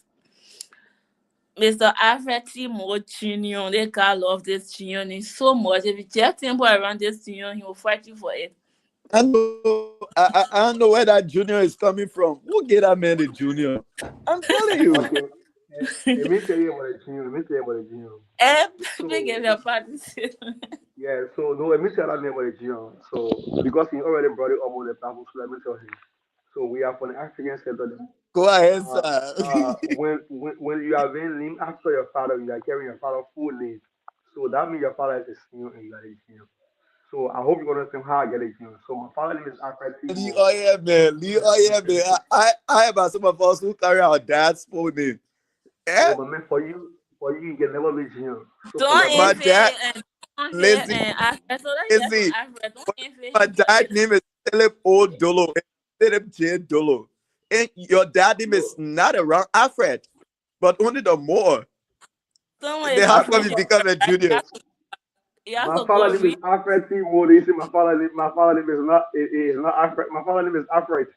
Mr. Alfred T. Moore Jr. They guy love this Jr. so much. If you check tempo around this Jr., he will fight you for it. I don't know where that junior is coming from. Who get that man the junior? I'm telling you. Okay. Let me tell you about the gym. Let me tell you about the gym. Eh, big So if your party. yeah, so no, let me tell that man about the gym. So because he already brought it up on the platform, so let me tell him. So we are from the African Center. Go ahead, Uh, sir. when you are being named after your father, you are carrying your father's full name. So that means your father is a senior and you are a junior. So I hope you understand how I get a junior. So my father name is Alfred Lee Timo. Oye, man. Lee Oye, man. I have some of us who carry our dad's full name. Eh? No, but man, for you, you can never be junior. So for Don't your My mom, dad, envy and don't say lazy, and Alfred. So let's hear from lazy. Alfred. Don't envy My him for dad it. name is Philip O. Dolo. Philip J. Dolo. And your dad name is no, not around Alfred, but only the more. Someone Then is how come you infringing. become a Right? junior? You have my to father go name is read. Alfred Timo. They say my father name is not is not Alfred. My father name is Alfred.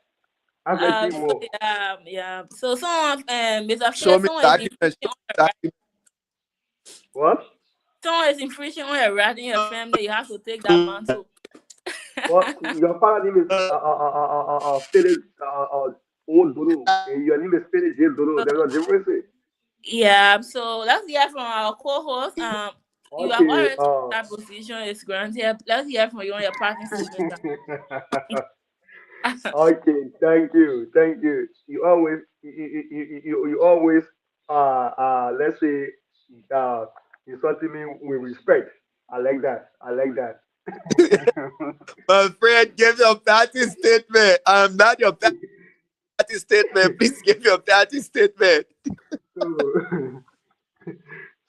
Alfred So Timo. yeah, yeah. So someone, Mr. Show Philip, me someone is document. infringing Show on me your right. document. What? Someone is infringing on your right in your family. You have to take that mantle. What? Your father name is Philip Old Duru, and your name is Philip J Duru. So, There's a difference. yeah. So let's hear from our co-host. You have Okay. already taken that position. It's granted. Let's hear from you on your parting statement. Okay, thank you. You always let's say uh insulting me with respect. I like that. I like that. My friend, give your party statement. I'm not your party statement. Please give your party statement. so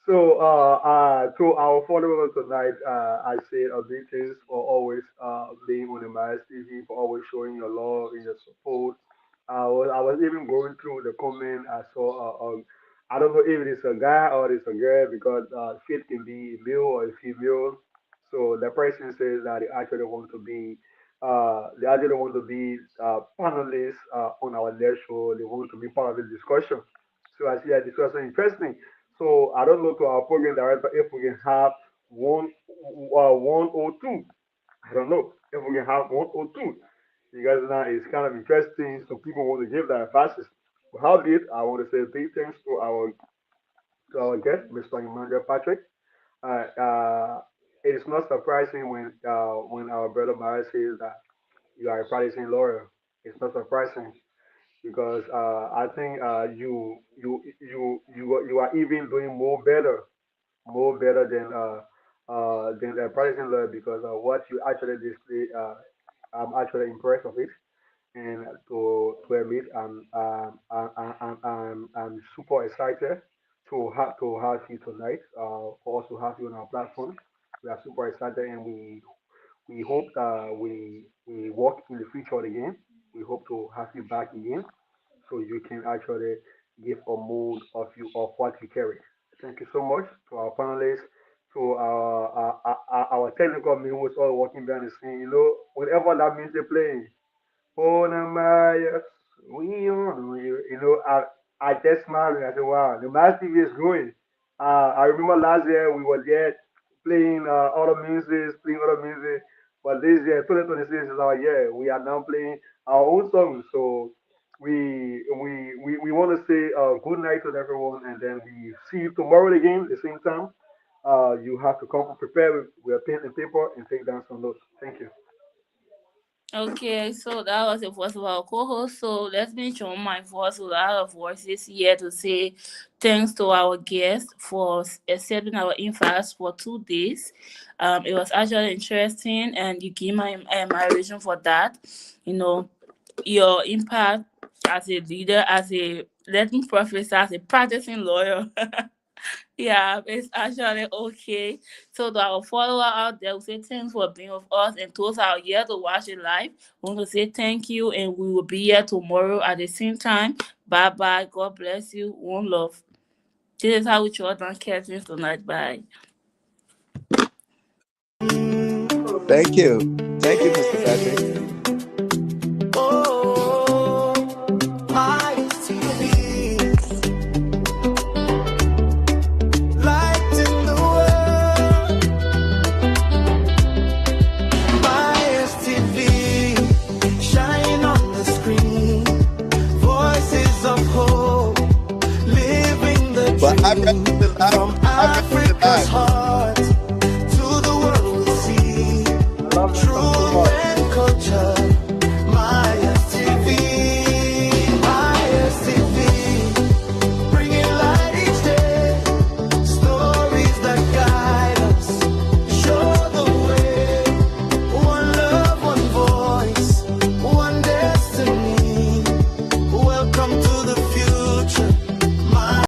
So, to our followers tonight, I say a big thanks for always being on the Mass TV, for always showing your love and your support. I was even going through the comment. I saw, I don't know if it's a guy or it's a girl because fit can be male or a female. So the person says that they actually want to be panelists on our next show. They want to be part of the discussion. So I see that discussion interesting. So I don't know to our program director if we can have one or two. I don't know if we can have one or two because now it's kind of interesting. So people want to give their advices. But how did I want to say big thanks to our guest, Mr. Emmanuel Patrick. It is not surprising when our brother Mara says that you are a practicing lawyer. It's not surprising because I think you are even doing more better than a practicing lawyer because what you actually display, I'm actually impressed of it. And to admit, I'm super excited to have you tonight. For us to have you on our platform, we are super excited, and we hope that we work in the future again. We hope to have you back again, so you can actually give a mood of what you carry. Thank you so much to our panelists, to our technical men who is all working behind the scene. Whatever that means they're playing. Bonamaya, we on you. I just smiled and I said, wow, the Mass TV is growing. I remember last year we were there playing other music, but this year, 2026 is our year. We are now playing our own songs. So we want to say good night to everyone, and then we see you tomorrow again at the same time. You have to come prepared with a pen and paper and take down some notes. Thank you. Okay, so that was the voice of our co-host. So let me join my voice with a lot of voices here to say thanks to our guest for accepting our invite for 2 days. It was actually interesting, and you give my admiration for that. You know, your impact as a leader, as a letting professor, as a practicing lawyer. Yeah, it's actually okay. So to our follower out there, we say thanks for being with us, and those that are here to watch it live, we want to say thank you, and we will be here tomorrow at the same time. Bye bye. God bless you. One love. This is how we short down curtains tonight. Bye. Thank you. Thank you, Mr. Patrick. Oh, my TV, light in the world. My TV, shine on the screen. Voices of hope, living the But I dream.